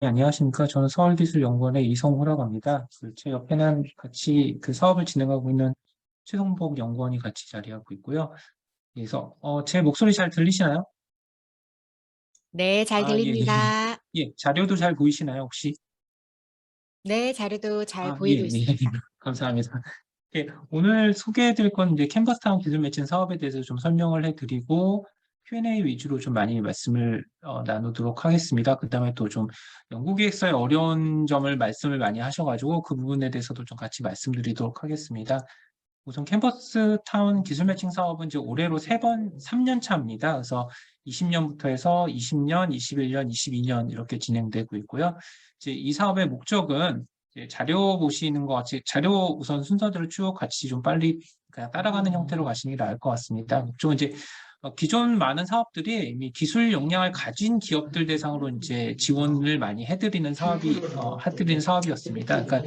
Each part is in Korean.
네, 안녕하십니까. 저는 서울기술연구원의 이성호라고 합니다. 제 옆에는 같이 그 사업을 진행하고 있는 최성복 연구원이 같이 자리하고 있고요. 그래서 제 목소리 잘 들리시나요? 네, 잘 아, 예, 예. 들립니다. 예, 자료도 잘 보이시나요, 혹시? 네, 자료도 잘 아, 예, 보이고 예. 있습니다. 감사합니다. 예, 오늘 소개해드릴 건 이제 캔버스타운 기술 매칭 사업에 대해서 좀 설명을 해드리고 Q&A 위주로 좀 많이 말씀을 나누도록 하겠습니다. 그다음에 또 좀 연구기획서의 어려운 점을 말씀을 많이 하셔가지고 그 부분에 대해서도 좀 같이 말씀드리도록 하겠습니다. 우선 캠퍼스 타운 기술 매칭 사업은 이제 올해로 3년 차입니다. 그래서 20년부터 해서 20년, 21년, 22년 이렇게 진행되고 있고요. 이제 이 사업의 목적은 이제 자료 보시는 것 같이 자료 우선 순서대로 쭉 같이 좀 빨리 그냥 따라가는 형태로 가시는 게 나을 것 같습니다. 목적은 이제 기존 많은 사업들이 이미 기술 역량을 가진 기업들 대상으로 이제 지원을 많이 해드리는 사업이었습니다. 그러니까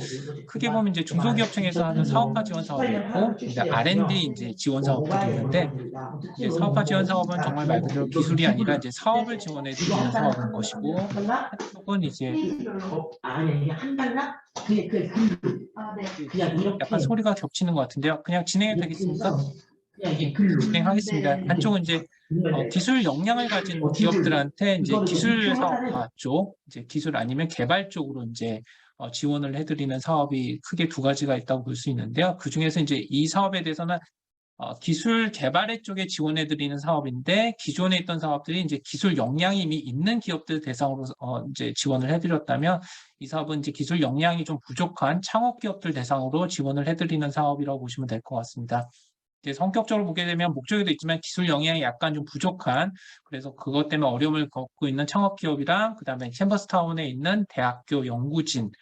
크게 보면 이제 중소기업청에서 하는 사업화 지원 사업이 있고, 이제 R&D 이제 지원 사업들이 있는데, 이제 사업화 지원 사업은 정말 말 그대로 기술이 아니라 이제 사업을 지원해 드리는 사업인 것이고, 한쪽은 이제 약간 소리가 겹치는 것 같은데요. 그냥 진행해도 되겠습니까? 예, 진행하겠습니다. 한쪽은 이제 기술 역량을 가진 기업들한테 이제 기술 사업화 쪽, 이제 기술 아니면 개발 쪽으로 이제 지원을 해드리는 사업이 크게 두 가지가 있다고 볼 수 있는데요. 그 중에서 이제 이 사업에 대해서는 기술 개발의 쪽에 지원해드리는 사업인데 기존에 있던 사업들이 이제 기술 역량이 이미 있는 기업들 대상으로 이제 지원을 해드렸다면 이 사업은 이제 기술 역량이 좀 부족한 창업 기업들 대상으로 지원을 해드리는 사업이라고 보시면 될 것 같습니다. 이제 성격적으로 보게 되면 목적에도 있지만 기술 역량이 약간 좀 부족한 그래서 그것 때문에 어려움을 겪고 있는 창업 기업이랑 그다음에 캠퍼스타운에 있는 대학교 연구진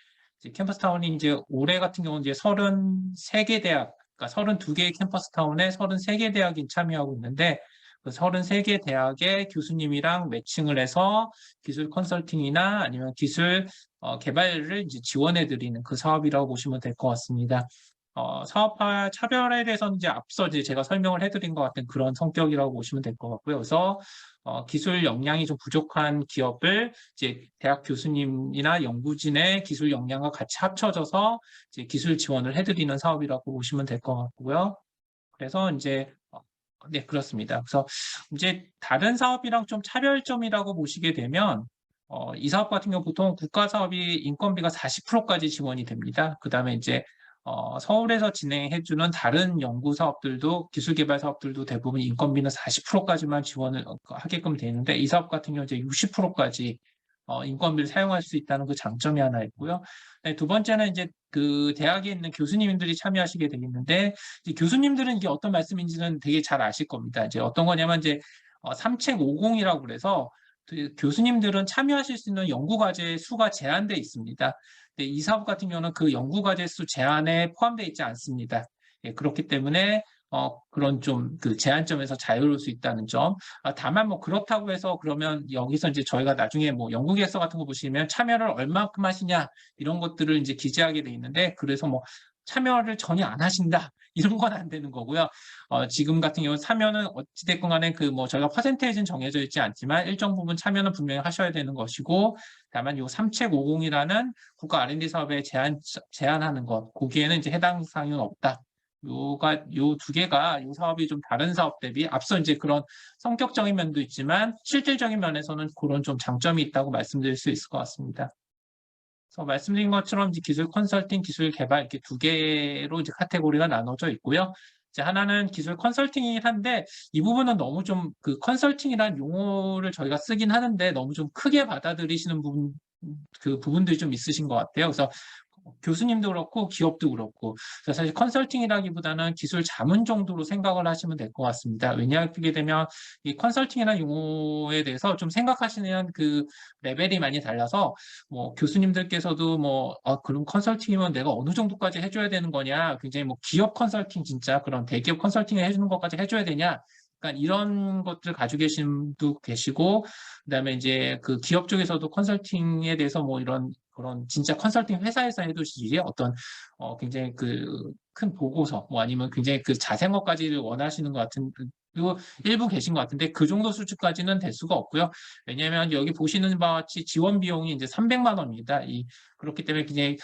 캠퍼스타운이 이제 올해 같은 경우는 이제 33개 대학 그러니까 32개의 캠퍼스타운에 33개 대학이 참여하고 있는데 그 33개 대학의 교수님이랑 매칭을 해서 기술 컨설팅이나 아니면 기술 개발을 이제 지원해 드리는 그 사업이라고 보시면 될 것 같습니다. 사업화 차별에 대해서는 이제 앞서 이제 제가 설명을 해드린 것 같은 그런 성격이라고 보시면 될 것 같고요. 그래서 기술 역량이 좀 부족한 기업을 이제 대학 교수님이나 연구진의 기술 역량과 같이 합쳐져서 이제 기술 지원을 해드리는 사업이라고 보시면 될 것 같고요. 그래서 이제 네, 그렇습니다. 그래서 이제 다른 사업이랑 좀 차별점이라고 보시게 되면 이 사업 같은 경우 보통 국가 사업이 인건비가 40%까지 지원이 됩니다. 그다음에 이제 서울에서 진행해주는 다른 연구 사업들도 기술 개발 사업들도 대부분 인건비는 40%까지만 지원을 하게끔 되는데 이 사업 같은 경우 이제 60%까지 인건비를 사용할 수 있다는 그 장점이 하나 있고요. 네, 두 번째는 이제 그 대학에 있는 교수님들이 참여하시게 되겠는데 이제 교수님들은 이게 어떤 말씀인지는 되게 잘 아실 겁니다. 이제 어떤 거냐면 이제 삼책 50이라고 그래서 그 교수님들은 참여하실 수 있는 연구 과제 수가 제한돼 있습니다. 근데 이 사업 같은 경우는 그 연구 과제 수 제한에 포함되어 있지 않습니다. 예, 그렇기 때문에 그런 좀 그 제한점에서 자유로울 수 있다는 점. 다만 뭐 그렇다고 해서 그러면 여기서 이제 저희가 나중에 뭐 연구계획서 같은 거 보시면 참여를 얼마큼 하시냐 이런 것들을 이제 기재하게 돼 있는데 그래서 뭐 참여를 전혀 안 하신다 이런 건 안 되는 거고요. 지금 같은 경우 참여는 어찌됐건 간에 그 뭐 저희가 퍼센테이지는 정해져 있지 않지만 일정 부분 참여는 분명히 하셔야 되는 것이고 다만 요 삼책 50이라는 국가 R&D 사업에 제한하는 것 거기에는 이제 해당 사항은 없다. 요 두 개가 요 사업이 좀 다른 사업 대비 앞서 이제 그런 성격적인 면도 있지만 실질적인 면에서는 그런 좀 장점이 있다고 말씀드릴 수 있을 것 같습니다. 그래서 말씀드린 것처럼 이제 기술 컨설팅, 기술 개발 이렇게 두 개로 이제 카테고리가 나눠져 있고요. 이제 하나는 기술 컨설팅이긴 한데 이 부분은 너무 좀 그 컨설팅이라는 용어를 저희가 쓰긴 하는데 너무 좀 크게 받아들이시는 부분 그 부분들이 좀 있으신 것 같아요. 그래서 교수님도 그렇고 기업도 그렇고 그래서 사실 컨설팅이라기보다는 기술 자문 정도로 생각을 하시면 될 것 같습니다. 왜냐하게 되면 이 컨설팅이라는 용어에 대해서 좀 생각하시는 그 레벨이 많이 달라서 뭐 교수님들께서도 뭐 그럼 컨설팅이면 내가 어느 정도까지 해줘야 되는 거냐 굉장히 뭐 기업 컨설팅 진짜 그런 대기업 컨설팅을 해주는 것까지 해줘야 되냐 그러니까 이런 것들 가지고 계신 분도 계시고 그다음에 이제 그 기업 쪽에서도 컨설팅에 대해서 뭐 이런 그런 진짜 컨설팅 회사에서 해두시기에 어떤 굉장히 그 큰 보고서 뭐 아니면 굉장히 그 자생어까지를 원하시는 것 같은 그리고 일부 계신 것 같은데 그 정도 수준까지는 될 수가 없고요. 왜냐하면 여기 보시는 바와 같이 지원 비용이 이제 300만 원입니다. 그렇기 때문에 굉장히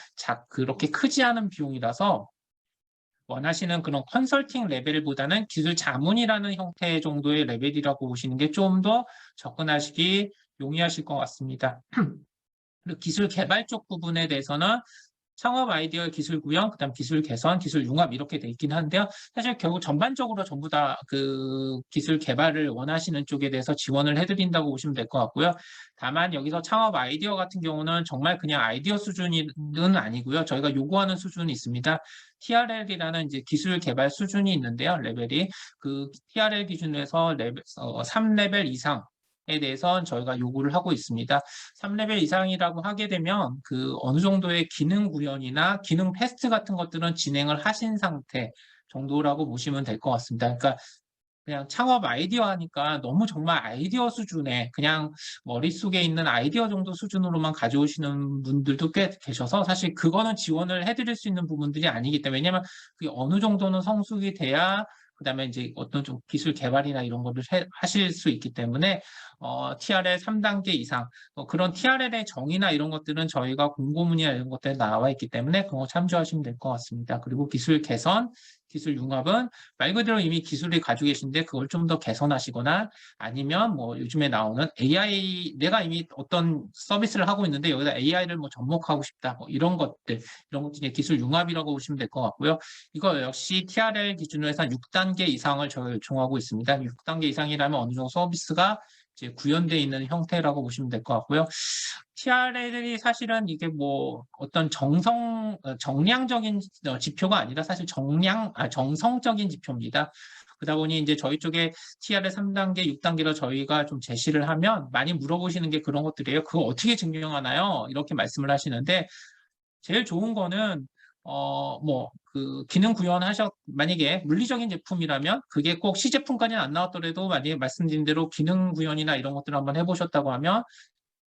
그렇게 크지 않은 비용이라서 원하시는 그런 컨설팅 레벨보다는 기술 자문이라는 형태 정도의 레벨이라고 보시는 게 좀 더 접근하시기 용이하실 것 같습니다. 그리고 기술 개발 쪽 부분에 대해서는 창업 아이디어 기술 구현, 그다음 기술 개선, 기술 융합 이렇게 돼 있긴 한데요. 사실 결국 전반적으로 전부 다 그 기술 개발을 원하시는 쪽에 대해서 지원을 해드린다고 보시면 될 것 같고요. 다만 여기서 창업 아이디어 같은 경우는 정말 그냥 아이디어 수준은 아니고요. 저희가 요구하는 수준이 있습니다. TRL이라는 이제 기술 개발 수준이 있는데요. 레벨이 그 TRL 기준에서 3레벨 이상 에 대해서 저희가 요구를 하고 있습니다. 3레벨 이상이라고 하게 되면 그 어느 정도의 기능 구현이나 기능 테스트 같은 것들은 진행을 하신 상태 정도라고 보시면 될 것 같습니다. 그러니까 그냥 창업 아이디어 하니까 너무 정말 아이디어 수준에 그냥 머릿속에 있는 아이디어 정도 수준으로만 가져오시는 분들도 꽤 계셔서 사실 그거는 지원을 해드릴 수 있는 부분들이 아니기 때문에 왜냐면 그게 어느 정도는 성숙이 돼야 그다음에 이제 어떤 좀 기술 개발이나 이런 거를 하실 수 있기 때문에 TRL 3단계 이상 그런 TRL의 정의나 이런 것들은 저희가 공고문이나 이런 것들에 나와 있기 때문에 그거 참조하시면 될 것 같습니다. 그리고 기술 개선, 기술 융합은 말 그대로 이미 기술을 가지고 계신데 그걸 좀 더 개선하시거나 아니면 뭐 요즘에 나오는 AI, 내가 이미 어떤 서비스를 하고 있는데 여기다 AI를 뭐 접목하고 싶다. 뭐 이런 것들, 이런 것들이 기술 융합이라고 보시면 될 것 같고요. 이거 역시 TRL 기준으로 해서 6단계 이상을 저희 요청하고 있습니다. 6단계 이상이라면 어느 정도 서비스가 이제 구현되어 있는 형태라고 보시면 될 것 같고요. TRL이 사실은 이게 뭐 어떤 정량적인 지표가 아니라 사실 정성적인 지표입니다. 그러다 보니 이제 저희 쪽에 TRL 3단계, 6단계로 저희가 좀 제시를 하면 많이 물어보시는 게 그런 것들이에요. 그거 어떻게 증명하나요? 이렇게 말씀을 하시는데 제일 좋은 거는 뭐 그 기능 만약에 물리적인 제품이라면 그게 꼭 시제품까지는 안 나왔더라도 만약에 말씀드린 대로 기능 구현이나 이런 것들을 한번 해보셨다고 하면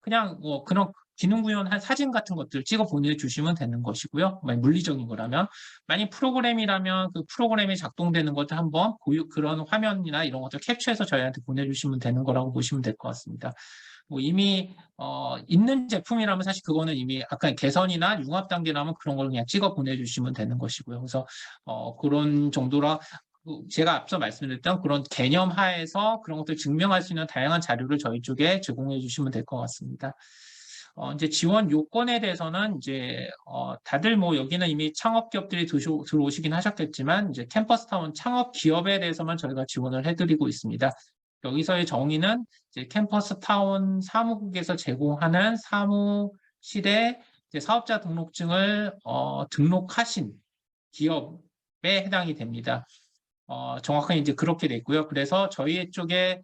그냥 뭐 그런 기능 구현한 사진 같은 것들 찍어 보내주시면 되는 것이고요. 만약 물리적인 거라면 만약 프로그램이라면 그 프로그램이 작동되는 것들 한번 그런 화면이나 이런 것들 캡처해서 저희한테 보내주시면 되는 거라고 보시면 될 것 같습니다. 뭐 이미 있는 제품이라면 사실 그거는 이미 아까 개선이나 융합 단계라면 그런 걸 그냥 찍어 보내주시면 되는 것이고요. 그래서 그런 정도라 제가 앞서 말씀드렸던 그런 개념 하에서 그런 것들 증명할 수 있는 다양한 자료를 저희 쪽에 제공해 주시면 될 것 같습니다. 이제 지원 요건에 대해서는 이제 다들 뭐 여기는 이미 창업 기업들이 들어오시긴 하셨겠지만 이제 캠퍼스타운 창업 기업에 대해서만 저희가 지원을 해드리고 있습니다. 여기서의 정의는 이제 캠퍼스타운 사무국에서 제공하는 사무실에 이제 사업자 등록증을 등록하신 기업에 해당이 됩니다. 정확하게 이제 그렇게 돼 있고요. 그래서 저희 쪽에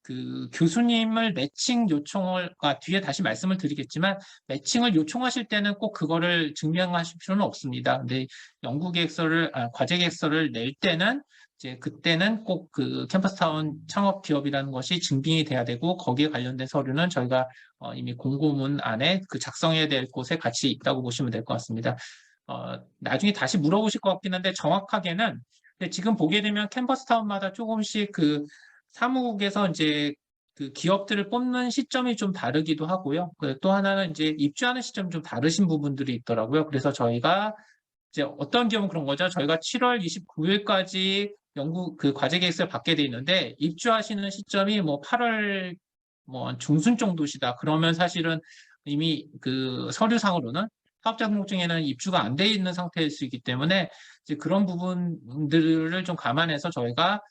그 교수님을 매칭 요청을 뒤에 다시 말씀을 드리겠지만 매칭을 요청하실 때는 꼭 그거를 증명하실 필요는 없습니다. 근데 연구 계획서를 과제 계획서를 낼 때는 이제 그때는 꼭 그 캠퍼스타운 창업 기업이라는 것이 증빙이 돼야 되고 거기에 관련된 서류는 저희가 이미 공고문 안에 그 작성해야 될 곳에 같이 있다고 보시면 될 것 같습니다. 나중에 다시 물어보실 것 같긴 한데 정확하게는 근데 지금 보게 되면 캠퍼스타운마다 조금씩 그 사무국에서 이제 그 기업들을 뽑는 시점이 좀 다르기도 하고요. 또 하나는 이제 입주하는 시점이 좀 다르신 부분들이 있더라고요. 그래서 저희가 이제 어떤 기업은 그런 거죠. 저희가 7월 29일까지 연구 그 과제 계획서를 받게 돼 있는데 입주하시는 시점이 뭐 8월 뭐 중순 정도시다. 그러면 사실은 이미 그 서류상으로는 사업자 등록증에는 입주가 안 돼 있는 상태일 수 있기 때문에 이제 그런 부분들을 좀 감안해서 저희가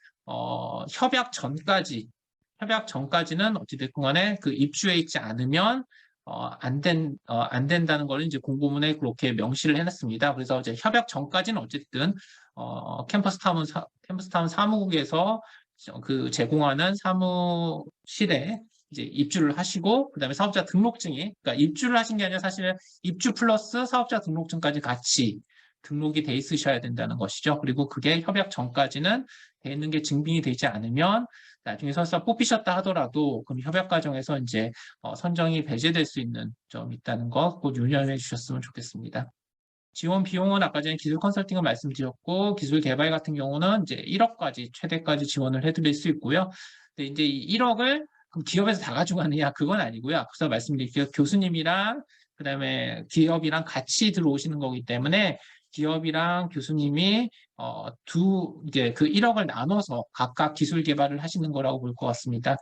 협약 전까지는 어찌됐건 간에 그 입주해 있지 않으면 안 된다는 걸 이제 공고문에 그렇게 명시를 해놨습니다. 그래서 이제 협약 전까지는 어쨌든 캠퍼스타운 사무국에서 그 제공하는 사무실에 이제 입주를 하시고 그다음에 사업자 등록증이 그러니까 입주를 하신 게 아니라 사실은 입주 플러스 사업자 등록증까지 같이 등록이 돼 있으셔야 된다는 것이죠. 그리고 그게 협약 전까지는 돼 있는 게 증빙이 되지 않으면 나중에 설사 뽑히셨다 하더라도 그럼 협약 과정에서 이제 선정이 배제될 수 있는 점이 있다는 거 꼭 유념해 주셨으면 좋겠습니다. 지원 비용은 아까 전에 기술 컨설팅을 말씀드렸고, 기술 개발 같은 경우는 이제 1억까지, 최대까지 지원을 해드릴 수 있고요. 근데 이제 이 1억을 그럼 기업에서 다 가져가느냐? 그건 아니고요. 앞서 말씀드릴게요. 교수님이랑, 그다음에 기업이랑 같이 들어오시는 거기 때문에 기업이랑 교수님이 이제 그 1억을 나눠서 각각 기술 개발을 하시는 거라고 볼 것 같습니다.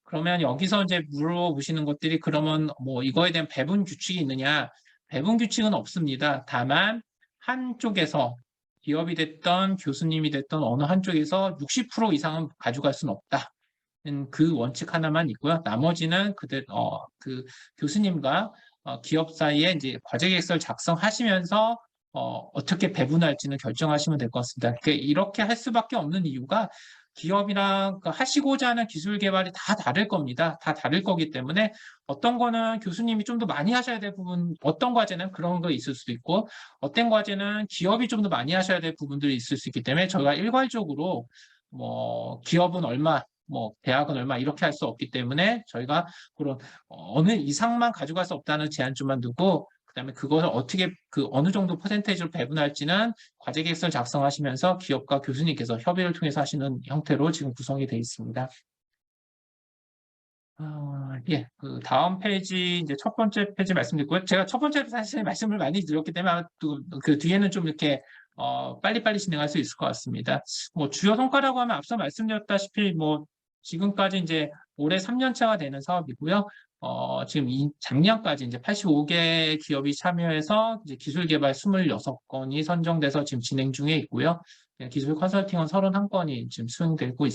그러면 여기서 이제 물어보시는 것들이 그러면 뭐 이거에 대한 배분 규칙이 있느냐? 배분 규칙은 없습니다. 다만 한쪽에서 기업이 됐던 교수님이 됐던 어느 한쪽에서 60% 이상은 가져갈 수는 없다. 그 원칙 하나만 있고요. 나머지는 그 교수님과 기업 사이에 이제 과제계획서를 작성하시면서 어떻게 배분할지는 결정하시면 될 것 같습니다. 이렇게 할 수밖에 없는 이유가 기업이랑 하시고자 하는 기술 개발이 다 다를 겁니다. 다 다를 거기 때문에 어떤 거는 교수님이 좀 더 많이 하셔야 될 부분, 어떤 과제는 그런 거 있을 수도 있고, 어떤 과제는 기업이 좀 더 많이 하셔야 될 부분들이 있을 수 있기 때문에 저희가 일괄적으로 뭐 기업은 얼마, 뭐 대학은 얼마 이렇게 할 수 없기 때문에 저희가 그런 어느 이상만 가져갈 수 없다는 제한점만 두고 그다음에 그것을 어떻게 어느 정도 퍼센테이지로 배분할지는 과제 계획서를 작성하시면서 기업과 교수님께서 협의를 통해서 하시는 형태로 지금 구성이 되어 있습니다. 예, 그 다음 페이지 이제 첫 번째 페이지 말씀드리고요. 제가 첫 번째로 사실 말씀을 많이 드렸기 때문에 그 뒤에는 좀 이렇게 빨리빨리 진행할 수 있을 것 같습니다. 뭐 주요 성과라고 하면 앞서 말씀드렸다시피 뭐 지금까지 이제 올해 3년 차가 되는 사업이고요. 지금 작년까지 이제 85개 기업이 참여해서 이제 기술 개발 26건이 선정돼서 지금 진행 중에 있고요. 기술 컨설팅은 31건이 지금 수행되고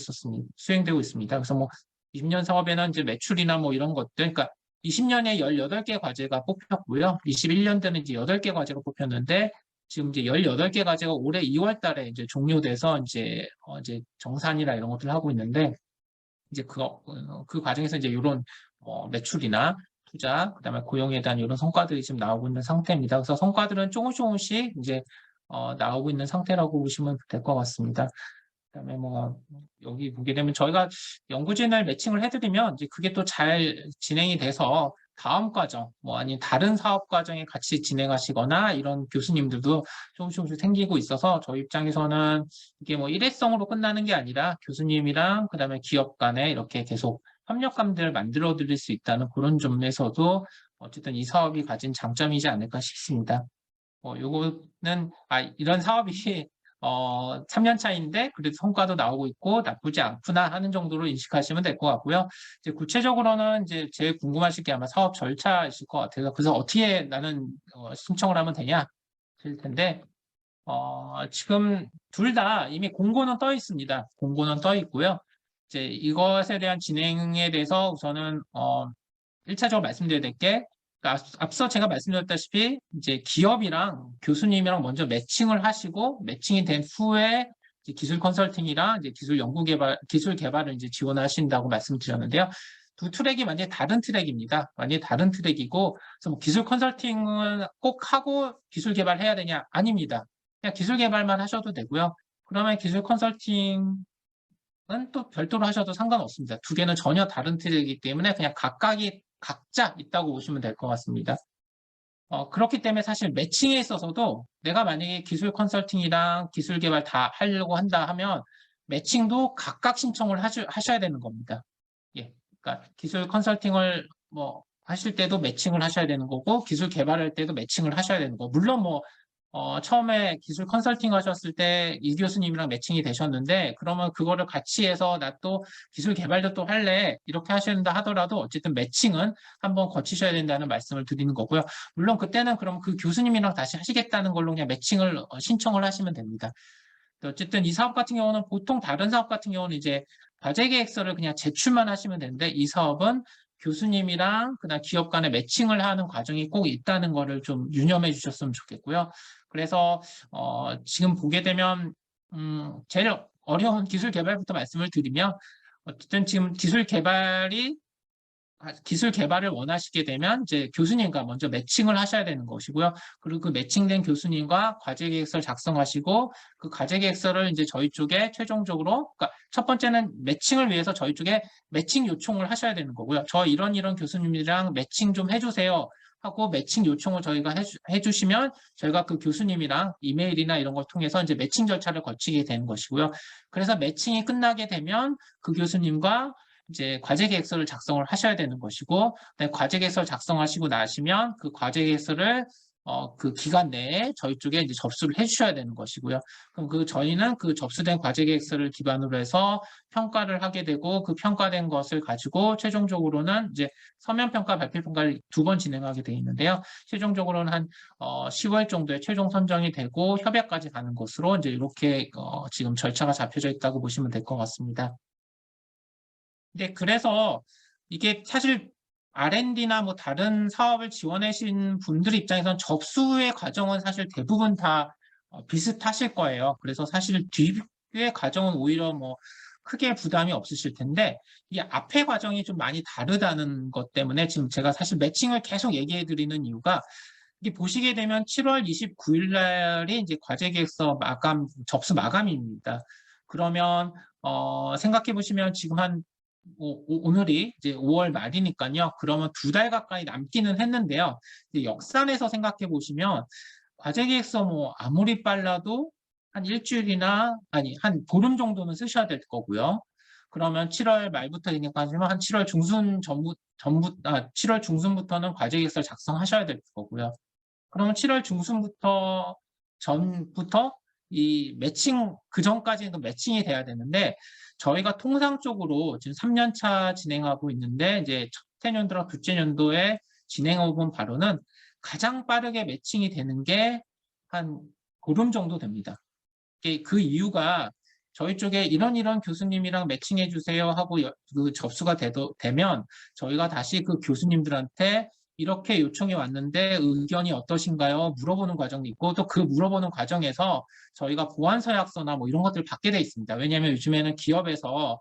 있습니다. 그래서 뭐 20년 사업에는 이제 매출이나 뭐 이런 것들, 그러니까 20년에 18개 과제가 뽑혔고요. 21년도는 이제 8개 과제가 뽑혔는데 지금 이제 18개 과제가 올해 2월 달에 이제 종료돼서 이제 정산이나 이런 것들을 하고 있는데 이제 그 과정에서 이제 이런 매출이나 투자, 그다음에 고용에 대한 이런 성과들이 지금 나오고 있는 상태입니다. 그래서 성과들은 조금씩 이제 나오고 있는 상태라고 보시면 될 것 같습니다. 그다음에 뭐 여기 보게 되면 저희가 연구진을 매칭을 해드리면 이제 그게 또 잘 진행이 돼서 다음 과정, 뭐 아니면 다른 사업 과정에 같이 진행하시거나 이런 교수님들도 조금씩 생기고 있어서 저희 입장에서는 이게 뭐 일회성으로 끝나는 게 아니라 교수님이랑 그다음에 기업 간에 이렇게 계속 협력감들을 만들어 드릴 수 있다는 그런 점에서도 어쨌든 이 사업이 가진 장점이지 않을까 싶습니다. 요거는 이런 사업이 3년 차인데 그래도 성과도 나오고 있고 나쁘지 않구나 하는 정도로 인식하시면 될 것 같고요. 이제 구체적으로는 이제 제일 궁금하실 게 아마 사업 절차이실 것 같아요. 그래서 어떻게 나는 신청을 하면 되냐 실 텐데 지금 둘 다 이미 공고는 떠 있습니다. 공고는 떠 있고요. 이제 이것에 대한 진행에 대해서 우선은 1차적으로 말씀드려야 될 게 앞서 제가 말씀드렸다시피 이제 기업이랑 교수님이랑 먼저 매칭을 하시고 매칭이 된 후에 이제 기술 컨설팅이랑 이제 기술 개발을 이제 지원하신다고 말씀드렸는데요. 두 트랙이 완전히 다른 트랙입니다. 완전히 다른 트랙이고, 그래서 뭐 기술 컨설팅은 꼭 하고 기술 개발해야 되냐? 아닙니다. 그냥 기술 개발만 하셔도 되고요. 그러면 기술 컨설팅은 또 별도로 하셔도 상관없습니다. 두 개는 전혀 다른 트랙이기 때문에 그냥 각자 있다고 보시면 될 것 같습니다. 그렇기 때문에 사실 매칭에 있어서도 내가 만약에 기술 컨설팅이랑 기술 개발 다 하려고 한다 하면 매칭도 각각 신청을 하셔야 되는 겁니다. 예. 그러니까 기술 컨설팅을 뭐 하실 때도 매칭을 하셔야 되는 거고 기술 개발할 때도 매칭을 하셔야 되는 거. 물론 뭐 처음에 기술 컨설팅 하셨을 때 이 교수님이랑 매칭이 되셨는데 그러면 그거를 같이 해서 나 또 기술 개발도 또 할래 이렇게 하신다 하더라도 어쨌든 매칭은 한번 거치셔야 된다는 말씀을 드리는 거고요. 물론 그때는 그럼 그 교수님이랑 다시 하시겠다는 걸로 그냥 매칭을 신청을 하시면 됩니다. 어쨌든 이 사업 같은 경우는 보통 다른 사업 같은 경우는 이제 과제 계획서를 그냥 제출만 하시면 되는데 이 사업은 교수님이랑 그다음 기업 간의 매칭을 하는 과정이 꼭 있다는 거를 좀 유념해 주셨으면 좋겠고요. 그래서 지금 보게 되면 제일 어려운 기술 개발부터 말씀을 드리면 어쨌든 지금 기술 개발을 원하시게 되면 이제 교수님과 먼저 매칭을 하셔야 되는 것이고요. 그리고 그 매칭된 교수님과 과제 계획서를 작성하시고 그 과제 계획서를 이제 저희 쪽에 최종적으로 그러니까 첫 번째는 매칭을 위해서 저희 쪽에 매칭 요청을 하셔야 되는 거고요. 저 이런 교수님이랑 매칭 좀 해주세요. 하고 매칭 요청을 저희가 해주시면 저희가 그 교수님이랑 이메일이나 이런 걸 통해서 이제 매칭 절차를 거치게 되는 것이고요. 그래서 매칭이 끝나게 되면 그 교수님과 이제 과제 계획서를 작성을 하셔야 되는 것이고, 과제 계획서를 작성하시고 나시면 그 과제 계획서를 그 기간 내에 저희 쪽에 이제 접수를 해주셔야 되는 것이고요. 그럼 저희는 그 접수된 과제 계획서를 기반으로 해서 평가를 하게 되고, 그 평가된 것을 가지고 최종적으로는 이제 서면 평가, 발표 평가를 2번 진행하게 되어 있는데요. 최종적으로는 한 10월 정도에 최종 선정이 되고 협약까지 가는 것으로 이제 이렇게 지금 절차가 잡혀져 있다고 보시면 될 것 같습니다. 근데 그래서 이게 사실 R&D나 뭐 다른 사업을 지원하신 분들 입장에서는 접수의 과정은 사실 대부분 다 비슷하실 거예요. 그래서 사실 뒤의 과정은 오히려 뭐 크게 부담이 없으실 텐데, 이 앞의 과정이 좀 많이 다르다는 것 때문에 지금 제가 사실 매칭을 계속 얘기해 드리는 이유가, 이게 보시게 되면 7월 29일 날이 이제 과제계획서 마감, 접수 마감입니다. 그러면 생각해 보시면 지금 한 오늘이 이제 5월 말이니까요. 그러면 2달 가까이 남기는 했는데요. 이제 역산해서 생각해 보시면 과제계획서 뭐 아무리 빨라도 한 일주일이나 아니 한 보름 정도는 쓰셔야 될 거고요. 그러면 7월 말부터니까 하지만 한 7월 중순 7월 중순부터는 과제계획서를 작성하셔야 될 거고요. 그러면 7월 전부터 이 매칭, 그 전까지는 매칭이 돼야 되는데, 저희가 통상적으로 지금 3년 차 진행하고 있는데, 이제 첫째 년도랑 둘째 년도에 진행해 본 바로는 가장 빠르게 매칭이 되는 게 한 보름 정도 됩니다. 그 이유가 저희 쪽에 이런 교수님이랑 매칭해 주세요 하고 그 접수가 되면 저희가 다시 그 교수님들한테 이렇게 요청이 왔는데 의견이 어떠신가요? 물어보는 과정이 있고, 또 그 물어보는 과정에서 저희가 보완 서약서나 뭐 이런 것들을 받게 돼 있습니다. 왜냐하면 요즘에는 기업에서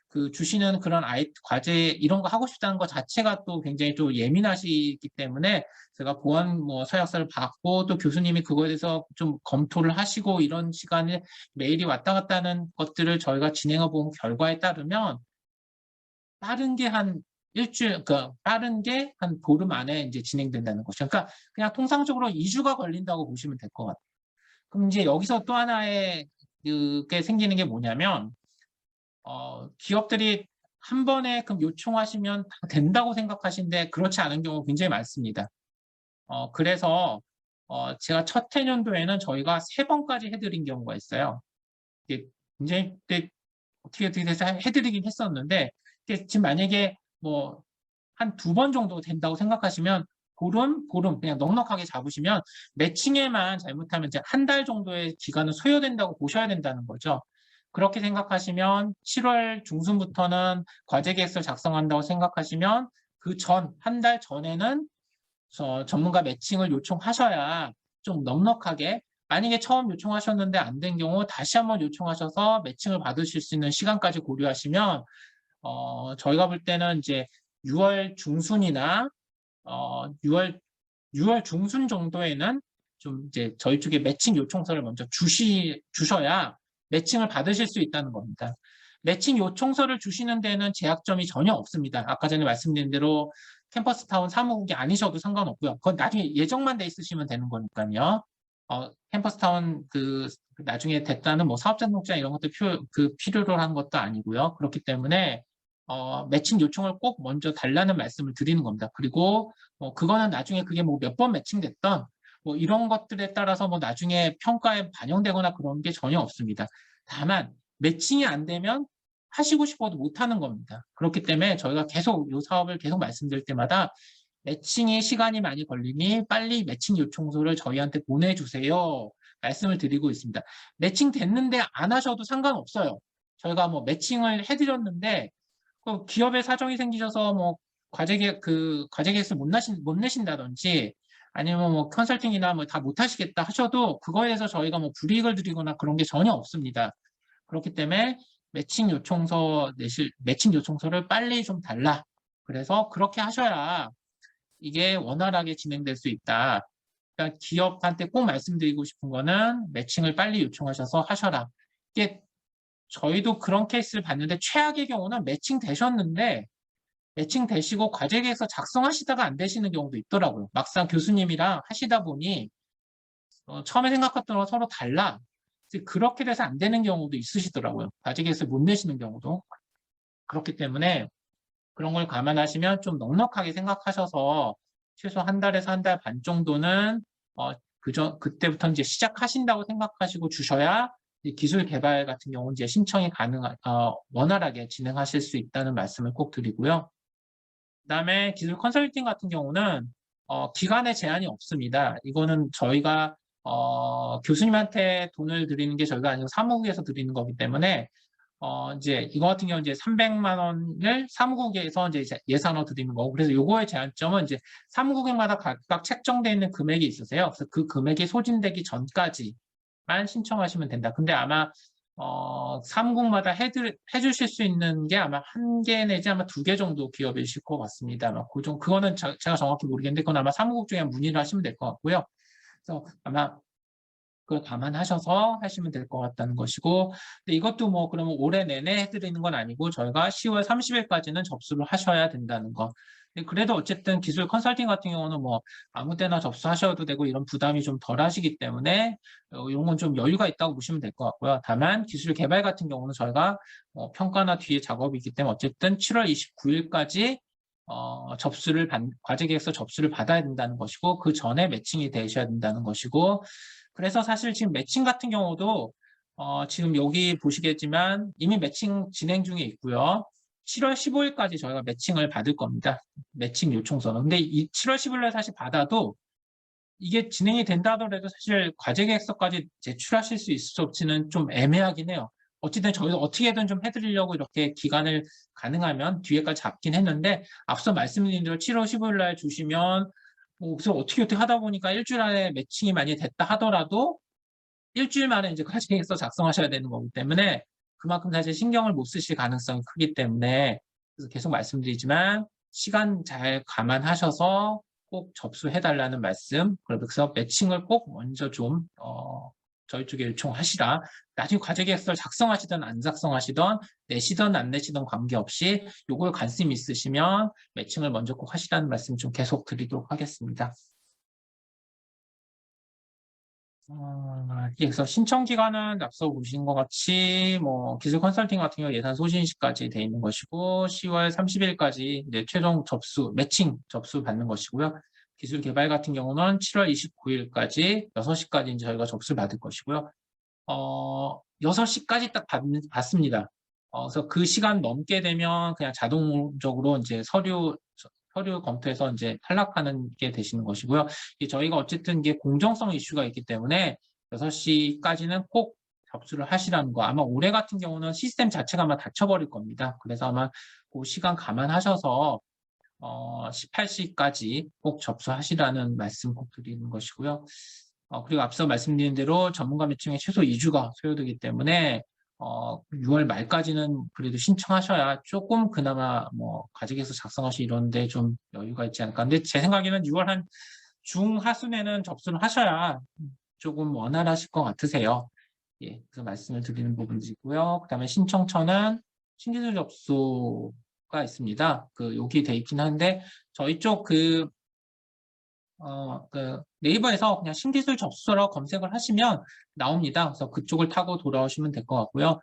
그 주시는 그런 과제 이런 거 하고 싶다는 것 자체가 또 굉장히 좀 예민하시기 때문에 제가 보완 뭐 서약서를 받고, 또 교수님이 그거에 대해서 좀 검토를 하시고 이런 시간에 메일이 왔다 갔다 하는 것들을 저희가 진행해 본 결과에 따르면 빠른 게 한 일주일, 그러니까 빠른 게 한 보름 안에 이제 진행된다는 거죠. 그러니까 그냥 통상적으로 2주가 걸린다고 보시면 될 것 같아요. 그럼 이제 여기서 또 하나의 그게 생기는 게 뭐냐면, 기업들이 한 번에 그럼 요청하시면 다 된다고 생각하시는데 그렇지 않은 경우 굉장히 많습니다. 그래서 제가 첫 해년도에는 저희가 3번까지 해드린 경우가 있어요. 이게 굉장히 어떻게 해서 해드리긴 했었는데, 지금 만약에 뭐 한 2번 정도 된다고 생각하시면 보름 그냥 넉넉하게 잡으시면 매칭에만 잘못하면 이제 한 달 정도의 기간은 소요된다고 보셔야 된다는 거죠. 그렇게 생각하시면 7월 중순부터는 과제 계획서를 작성한다고 생각하시면 그 한 달 전에는 전문가 매칭을 요청하셔야 좀 넉넉하게, 만약에 처음 요청하셨는데 안 된 경우 다시 한번 요청하셔서 매칭을 받으실 수 있는 시간까지 고려하시면 저희가 볼 때는 이제 6월 중순이나 6월 중순 정도에는 좀 이제 저희 쪽에 매칭 요청서를 먼저 주셔야 매칭을 받으실 수 있다는 겁니다. 매칭 요청서를 주시는 데는 제약점이 전혀 없습니다. 아까 전에 말씀드린 대로 캠퍼스타운 사무국이 아니셔도 상관없고요. 그건 나중에 예정만 돼 있으시면 되는 거니까요. 캠퍼스타운 나중에 됐다는 뭐 사업자 등록증 이런 것들 필요로 한 것도 아니고요. 그렇기 때문에 매칭 요청을 꼭 먼저 달라는 말씀을 드리는 겁니다. 그리고 그거는 나중에 그게 뭐 몇 번 매칭됐던 뭐 이런 것들에 따라서 뭐 나중에 평가에 반영되거나 그런 게 전혀 없습니다. 다만 매칭이 안 되면 하시고 싶어도 못 하는 겁니다. 그렇기 때문에 저희가 계속 이 사업을 계속 말씀드릴 때마다 매칭이 시간이 많이 걸리니 빨리 매칭 요청서를 저희한테 보내주세요. 말씀을 드리고 있습니다. 매칭 됐는데 안 하셔도 상관없어요. 저희가 뭐 매칭을 해드렸는데 기업의 사정이 생기셔서 뭐 과제 계획서 못 내신다든지 아니면 뭐 컨설팅이나 뭐 다 못 하시겠다 하셔도 그거에 대해서 저희가 뭐 불이익을 드리거나 그런 게 전혀 없습니다. 그렇기 때문에 매칭 요청서를 빨리 좀 달라. 그래서 그렇게 하셔야 이게 원활하게 진행될 수 있다. 그러니까 기업한테 꼭 말씀드리고 싶은 거는 매칭을 빨리 요청하셔서 하셔라. 이게 저희도 그런 케이스를 봤는데 최악의 경우는 매칭 되셨는데 매칭 되시고 과제 계획서 작성하시다가 안 되시는 경우도 있더라고요. 막상 교수님이랑 하시다 보니 처음에 생각했던 거랑 서로 달라. 그렇게 돼서 안 되는 경우도 있으시더라고요. 과제 계획서 못 내시는 경우도. 그렇기 때문에 그런 걸 감안하시면 좀 넉넉하게 생각하셔서 최소 한 달에서 한 달 반 정도는 그때부터 이제 시작하신다고 생각하시고 주셔야 기술 개발 같은 경우는 이제 신청이 원활하게 진행하실 수 있다는 말씀을 꼭 드리고요. 그다음에 기술 컨설팅 같은 경우는 기간에 제한이 없습니다. 이거는 저희가 교수님한테 돈을 드리는 게 저희가 아니고 사무국에서 드리는 거기 때문에 이제 이거 같은 경우는 이제 300만 원을 사무국에서 이제 예산으로 드리는 거고, 그래서 요거의 제한점은 이제 사무국마다 각각 책정되어 있는 금액이 있으세요. 그래서 그 금액이 소진되기 전까지만 신청하시면 된다. 근데 아마 사무국마다 해주실 수 있는 게 아마 1개 내지 아마 2개 정도 기업이실 것 같습니다. 아마 그거는 제가 정확히 모르겠는데 그건 아마 사무국 중에 문의를 하시면 될 것 같고요. 그래서 아마 그걸 감안하셔서 하시면 될 것 같다는 것이고, 근데 이것도 뭐 그러면 올해 내내 해드리는 건 아니고 저희가 10월 30일까지는 접수를 하셔야 된다는 거. 그래도 어쨌든 기술 컨설팅 같은 경우는 뭐 아무 때나 접수하셔도 되고 이런 부담이 좀 덜 하시기 때문에 이런 건 좀 여유가 있다고 보시면 될 것 같고요. 다만 기술 개발 같은 경우는 저희가 평가나 뒤에 작업이 있기 때문에 어쨌든 7월 29일까지 과제 계획서 접수를 받아야 된다는 것이고, 그 전에 매칭이 되셔야 된다는 것이고, 그래서 사실 지금 매칭 같은 경우도 지금 여기 보시겠지만 이미 매칭 진행 중에 있고요. 7월 15일까지 저희가 매칭을 받을 겁니다. 매칭 요청서는. 근데 이 7월 15일에 사실 받아도 이게 진행이 된다 하더라도 사실 과제 계획서까지 제출하실 수 있을지 없지는 좀 애매하긴 해요. 어쨌든 저희도 어떻게든 좀 해드리려고 이렇게 기간을 가능하면 뒤에까지 잡긴 했는데, 앞서 말씀드린 대로 7월 15일 날 주시면 그래서 어떻게 하다 보니까 일주일 안에 매칭이 많이 됐다 하더라도 일주일 만에 이제 과제 계획서 작성하셔야 되는 거기 때문에 그만큼 사실 신경을 못 쓰실 가능성이 크기 때문에, 그래서 계속 말씀드리지만 시간 잘 감안하셔서 꼭 접수해달라는 말씀, 그래서 매칭을 꼭 먼저 좀 저희 쪽에 요청하시라. 나중에 과제 계획서를 작성하시든 안 작성하시든 내시든 안 내시든 관계없이 요걸 관심 있으시면 매칭을 먼저 꼭 하시라는 말씀 좀 계속 드리도록 하겠습니다. 그래서 신청 기간은 앞서 보신 것 같이 뭐 기술 컨설팅 같은 경우 예산 소진 시까지 돼 있는 것이고 10월 30일까지 이제 최종 매칭 접수 받는 것이고요. 기술 개발 같은 경우는 7월 29일까지 6시까지 이제 저희가 접수를 받을 것이고요. 6시까지 딱 받습니다. 그래서 그 시간 넘게 되면 그냥 자동적으로 이제 서류 검토해서 이제 탈락하는 게 되시는 것이고요. 저희가 어쨌든 이게 공정성 이슈가 있기 때문에 6시까지는 꼭 접수를 하시라는 거. 아마 올해 같은 경우는 시스템 자체가 아마 닫혀버릴 겁니다. 그래서 아마 그 시간 감안하셔서 18시까지 꼭 접수하시라는 말씀 꼭 드리는 것이고요. 그리고 앞서 말씀드린 대로 전문가 매칭에 최소 2주가 소요되기 때문에 6월 말까지는 그래도 신청하셔야 조금 그나마 뭐 과제계획서 작성하시 이런데 좀 여유가 있지 않을까. 근데 제 생각에는 6월 한 중하순에는 접수를 하셔야 조금 원활하실 것 같으세요. 예, 그래서 말씀을 드리는 부분이고요. 그다음에 신청처는 신기술 접수가 있습니다. 여기 돼 있긴 한데 저희 쪽 네이버에서 그냥 신기술 접수라고 검색을 하시면 나옵니다. 그래서 그쪽을 타고 돌아오시면 될 것 같고요.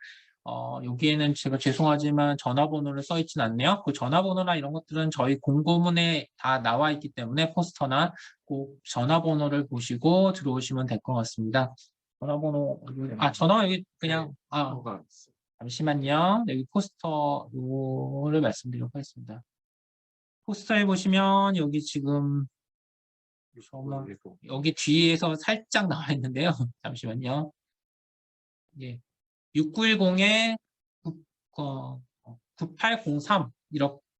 여기에는 제가 죄송하지만 전화번호를 써 있진 않네요. 그 전화번호나 이런 것들은 저희 공고문에 다 나와 있기 때문에 포스터나 꼭 전화번호를 보시고 들어오시면 될 것 같습니다. 전화번호, 전화 여기 그냥, 잠시만요. 여기 포스터를 말씀드리도록 하겠습니다. 포스터에 보시면 여기 지금 여기 뒤에서 살짝 나와 있는데요. 잠시만요. 예. 6910에 9803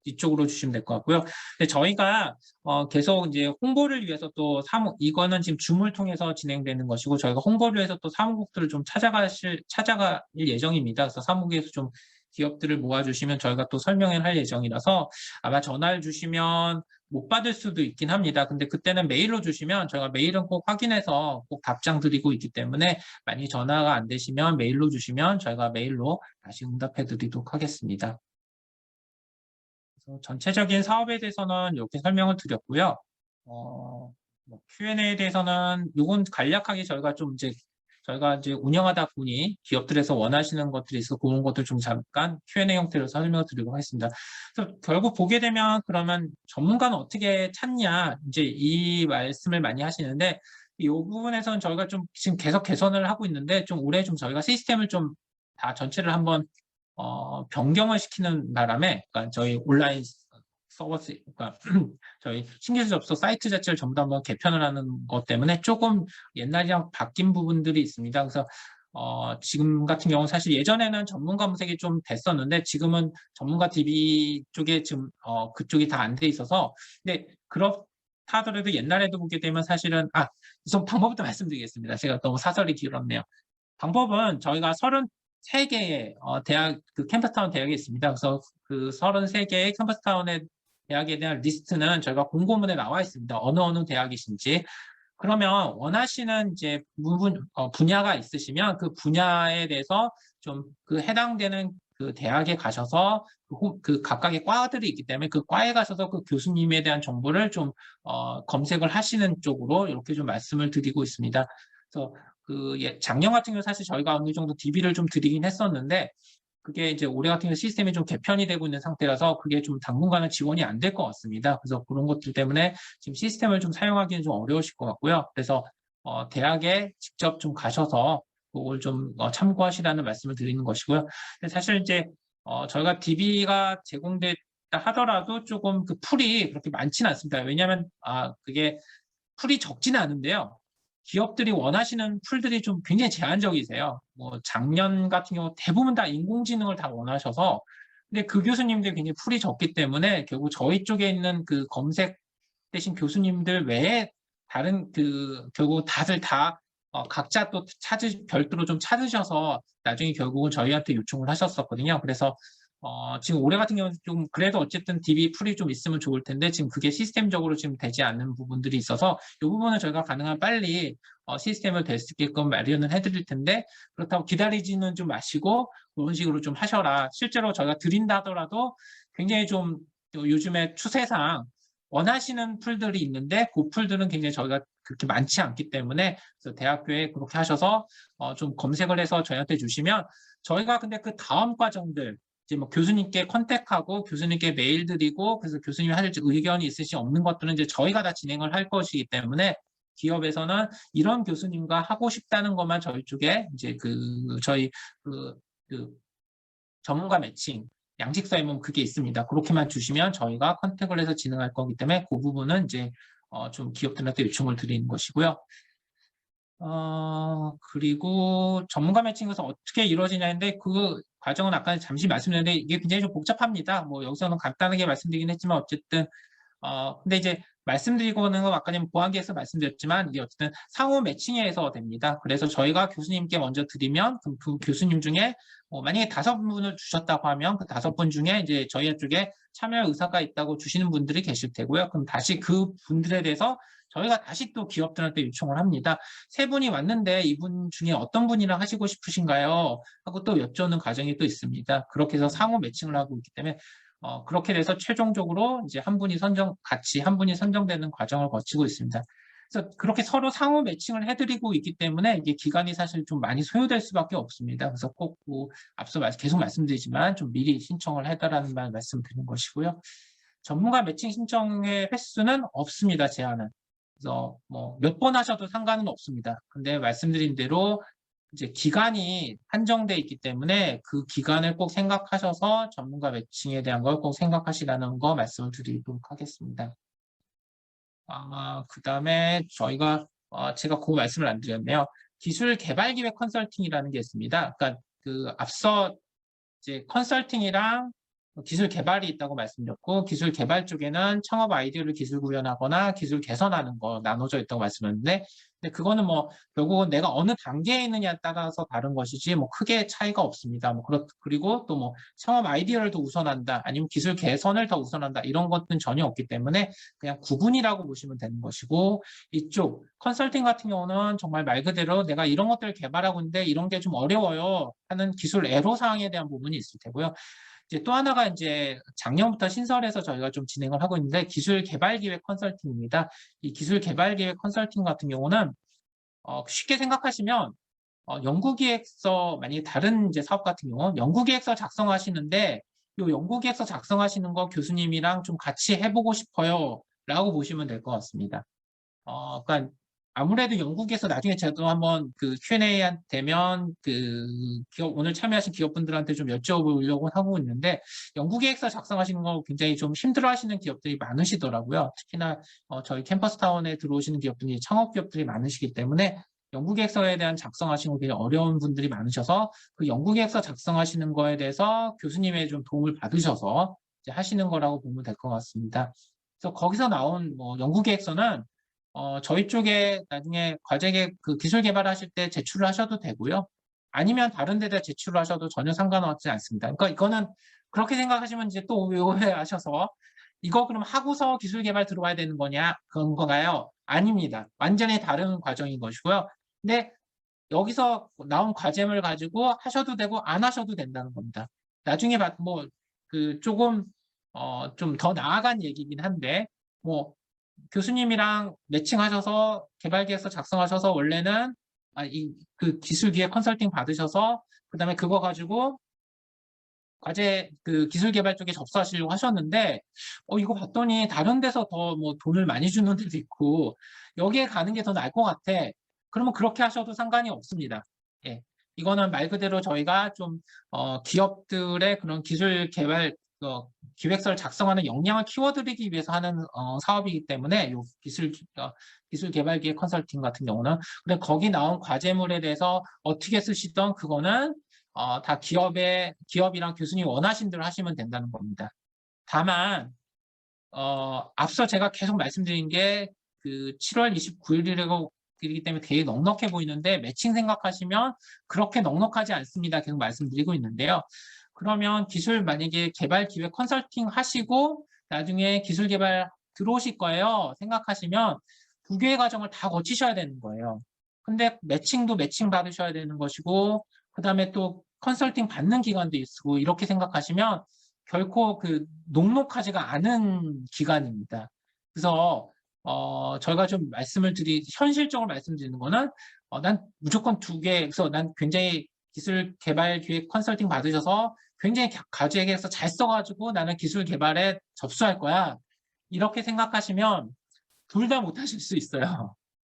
이쪽으로 주시면 될 것 같고요. 근데 저희가 계속 이제 홍보를 위해서 또 이거는 지금 줌을 통해서 진행되는 것이고 저희가 홍보를 위해서 또 사무국들을 좀 찾아갈 예정입니다. 그래서 사무국에서 좀 기업들을 모아주시면 저희가 또 설명을 할 예정이라서 아마 전화를 주시면 못 받을 수도 있긴 합니다. 근데 그때는 메일로 주시면 저희가 메일은 꼭 확인해서 꼭 답장 드리고 있기 때문에 만약 전화가 안 되시면 메일로 주시면 저희가 메일로 다시 응답해 드리도록 하겠습니다. 그래서 전체적인 사업에 대해서는 이렇게 설명을 드렸고요. 뭐 Q&A에 대해서는 이건 간략하게 저희가 이제 운영하다 보니 기업들에서 원하시는 것들이 있어 그런 것들 좀 잠깐 Q&A 형태로 설명을 드리고 하겠습니다. 그래서 결국 보게 되면 그러면 전문가는 어떻게 찾냐 이제 이 말씀을 많이 하시는데 이 부분에서는 저희가 좀 지금 계속 개선을 하고 있는데 좀 올해 좀 저희가 시스템을 좀 다 전체를 한번 변경을 시키는 바람에 그러니까 저희 온라인 서버스 그러니까 저희 신규 접속 사이트 자체를 전부 다 한번 개편을 하는 것 때문에 조금 옛날이랑 바뀐 부분들이 있습니다. 그래서 지금 같은 경우는 사실 예전에는 전문가 검색이 좀 됐었는데 지금은 전문가 DB 쪽에 지금 그쪽이 다 안 돼 있어서 근데 그렇다 하더라도 옛날에도 보게 되면 사실은 우선 방법부터 말씀드리겠습니다. 제가 너무 사설이 길었네요. 방법은 저희가 33개의 대학 그 캠퍼스타운 대학이 있습니다. 그래서 그 33개의 캠퍼스타운의 대학에 대한 리스트는 저희가 공고문에 나와 있습니다. 어느 대학이신지. 그러면 원하시는 이제 분야가 있으시면 그 분야에 대해서 좀 그 해당되는 그 대학에 가셔서 그 각각의 과들이 있기 때문에 그 과에 가셔서 그 교수님에 대한 정보를 좀 검색을 하시는 쪽으로 이렇게 좀 말씀을 드리고 있습니다. 그래서 작년 같은 경우 사실 저희가 어느 정도 DB를 좀 드리긴 했었는데 그게 이제 올해 같은 경우 시스템이 좀 개편이 되고 있는 상태라서 그게 좀 당분간은 지원이 안 될 것 같습니다. 그래서 그런 것들 때문에 지금 시스템을 좀 사용하기는 좀 어려우실 것 같고요. 그래서 대학에 직접 좀 가셔서 그걸 좀 참고하시라는 말씀을 드리는 것이고요. 근데 사실 이제 저희가 DB가 제공됐다 하더라도 조금 그 풀이 그렇게 많지는 않습니다. 왜냐하면 그게 풀이 적지는 않은데요. 기업들이 원하시는 풀들이 좀 굉장히 제한적이세요. 뭐 작년 같은 경우 대부분 다 인공지능을 다 원하셔서 근데 그 교수님들이 굉장히 풀이 적기 때문에 결국 저희 쪽에 있는 그 검색 대신 교수님들 외에 다른 결국 다들 다 각자 또 별도로 좀 찾으셔서 나중에 결국은 저희한테 요청을 하셨었거든요. 그래서 지금 올해 같은 경우는 좀 그래도 어쨌든 DB 풀이 좀 있으면 좋을 텐데 지금 그게 시스템적으로 지금 되지 않는 부분들이 있어서 이 부분은 저희가 가능한 빨리 시스템을 될 수 있게끔 마련을 해드릴 텐데 그렇다고 기다리지는 좀 마시고 그런 식으로 좀 하셔라. 실제로 저희가 드린다 하더라도 굉장히 좀 요즘에 추세상 원하시는 풀들이 있는데 그 풀들은 굉장히 저희가 그렇게 많지 않기 때문에 그래서 대학교에 그렇게 하셔서 좀 검색을 해서 저희한테 주시면 저희가 근데 그 다음 과정들 이제 뭐 교수님께 컨택하고 교수님께 메일 드리고 그래서 교수님이 하실 의견이 있으시 없는 것들은 이제 저희가 다 진행을 할 것이기 때문에 기업에서는 이런 교수님과 하고 싶다는 것만 저희 쪽에 이제 저희 전문가 매칭 양식서에 보면 그게 있습니다. 그렇게만 주시면 저희가 컨택을 해서 진행할 거기 때문에 그 부분은 이제 좀 기업들한테 요청을 드리는 것이고요. 그리고 전문가 매칭에서 어떻게 이루어지냐인데 그 과정은 아까 잠시 말씀드렸는데 이게 굉장히 좀 복잡합니다. 뭐 여기서는 간단하게 말씀드리긴 했지만 어쨌든 근데 이제 말씀드리고는 아까 전 보안기에서 말씀드렸지만 이게 어쨌든 상호 매칭에서 됩니다. 그래서 저희가 교수님께 먼저 드리면 그럼 그 교수님 중에 만약에 5분을 주셨다고 하면 그 5분 중에 이제 저희 쪽에 참여 의사가 있다고 주시는 분들이 계실 테고요. 그럼 다시 그 분들에 대해서 저희가 다시 또 기업들한테 요청을 합니다. 3분이 왔는데 이분 중에 어떤 분이랑 하시고 싶으신가요? 하고 또 여쭤는 과정이 또 있습니다. 그렇게 해서 상호 매칭을 하고 있기 때문에 그렇게 돼서 최종적으로 이제 한 분이 선정되는 과정을 거치고 있습니다. 그래서 그렇게 서로 상호 매칭을 해드리고 있기 때문에 이게 기간이 사실 좀 많이 소요될 수밖에 없습니다. 그래서 꼭 앞서 계속 말씀드리지만 좀 미리 신청을 해달라는 말씀드리는 것이고요. 전문가 매칭 신청의 횟수는 없습니다. 제한은. 그래서 뭐 몇 번 하셔도 상관은 없습니다. 근데 말씀드린 대로 이제 기간이 한정돼 있기 때문에 그 기간을 꼭 생각하셔서 전문가 매칭에 대한 걸 꼭 생각하시라는 거 말씀을 드리도록 하겠습니다. 그다음에 저희가 제가 그 말씀을 안 드렸네요. 기술 개발 기획 컨설팅이라는 게 있습니다. 그러니까 앞서 이제 컨설팅이랑 기술 개발이 있다고 말씀드렸고 기술 개발 쪽에는 창업 아이디어를 기술 구현하거나 기술 개선하는 거 나눠져 있다고 말씀드렸는데 근데 그거는 뭐 결국은 내가 어느 단계에 있느냐에 따라서 다른 것이지 뭐 크게 차이가 없습니다. 그리고 또 뭐 창업 아이디어를 더 우선한다 아니면 기술 개선을 더 우선한다 이런 것은 전혀 없기 때문에 그냥 구분이라고 보시면 되는 것이고 이쪽 컨설팅 같은 경우는 정말 말 그대로 내가 이런 것들을 개발하고 있는데 이런 게 좀 어려워요 하는 기술 애로사항에 대한 부분이 있을 테고요. 이제 또 하나가 이제 작년부터 신설해서 저희가 좀 진행을 하고 있는데 기술 개발 기획 컨설팅입니다. 이 기술 개발 기획 컨설팅 같은 경우는 쉽게 생각하시면 연구기획서, 만약에 다른 이제 사업 같은 경우 연구기획서 작성하시는데 이 연구기획서 작성하시는 거 교수님이랑 좀 같이 해보고 싶어요 라고 보시면 될 것 같습니다. 그러니까 아무래도 연구기획서 나중에 저도 한번 그 Q&A 되면 그 오늘 참여하신 기업분들한테 좀 여쭤보려고 하고 있는데 연구기획서 작성하시는 거 굉장히 좀 힘들어하시는 기업들이 많으시더라고요. 특히나 저희 캠퍼스타운에 들어오시는 기업들이 창업기업들이 많으시기 때문에 연구계획서에 대한 작성하시는 거 굉장히 어려운 분들이 많으셔서 그 연구계획서 작성하시는 거에 대해서 교수님의 좀 도움을 받으셔서 이제 하시는 거라고 보면 될 것 같습니다. 그래서 거기서 나온 뭐 연구계획서는 저희 쪽에 나중에 그 기술 개발하실 때 제출을 하셔도 되고요. 아니면 다른 데다 제출을 하셔도 전혀 상관없지 않습니다. 그러니까 이거는 그렇게 생각하시면 이제 또 오해하셔서 이거 그럼 하고서 기술 개발 들어와야 되는 거냐? 그런 건가요? 아닙니다. 완전히 다른 과정인 것이고요. 근데 여기서 나온 과제물 가지고 하셔도 되고 안 하셔도 된다는 겁니다. 나중에 뭐 그 조금 좀 더 나아간 얘기긴 한데 뭐 교수님이랑 매칭하셔서 개발계획서 작성하셔서 원래는 그 기술기획 컨설팅 받으셔서 그다음에 그거 가지고 과제 그 기술 개발 쪽에 접수하시려고 하셨는데 이거 봤더니 다른 데서 더 뭐 돈을 많이 주는 데도 있고 여기에 가는 게 더 나을 것 같아. 그러면 그렇게 하셔도 상관이 없습니다. 예. 이거는 말 그대로 저희가 좀 기업들의 그런 기술 개발 기획서를 작성하는 역량을 키워드리기 위해서 하는 사업이기 때문에 요 기술 개발 기획 컨설팅 같은 경우는 근데 거기 나온 과제물에 대해서 어떻게 쓰시던 그거는 다 기업이랑 교수님이 원하신 대로 하시면 된다는 겁니다. 다만 앞서 제가 계속 말씀드린 게 그 7월 29일이라고 이기 때문에 되게 넉넉해 보이는데 매칭 생각하시면 그렇게 넉넉하지 않습니다. 계속 말씀드리고 있는데요. 그러면 만약에 개발 기획 컨설팅 하시고 나중에 기술 개발 들어오실 거예요. 생각하시면 두 개의 과정을 다 거치셔야 되는 거예요. 근데 매칭도 매칭 받으셔야 되는 것이고 그다음에 또 컨설팅 받는 기간도 있고 이렇게 생각하시면 결코 그 녹록하지가 않은 기간입니다. 그래서 저희가 좀 현실적으로 말씀드리는 거는 난 무조건 두 개, 그래서 난 굉장히 기술 개발 기획 컨설팅 받으셔서 굉장히 과제 계획서 잘 써가지고 나는 기술 개발에 접수할 거야. 이렇게 생각하시면 둘 다 못하실 수 있어요.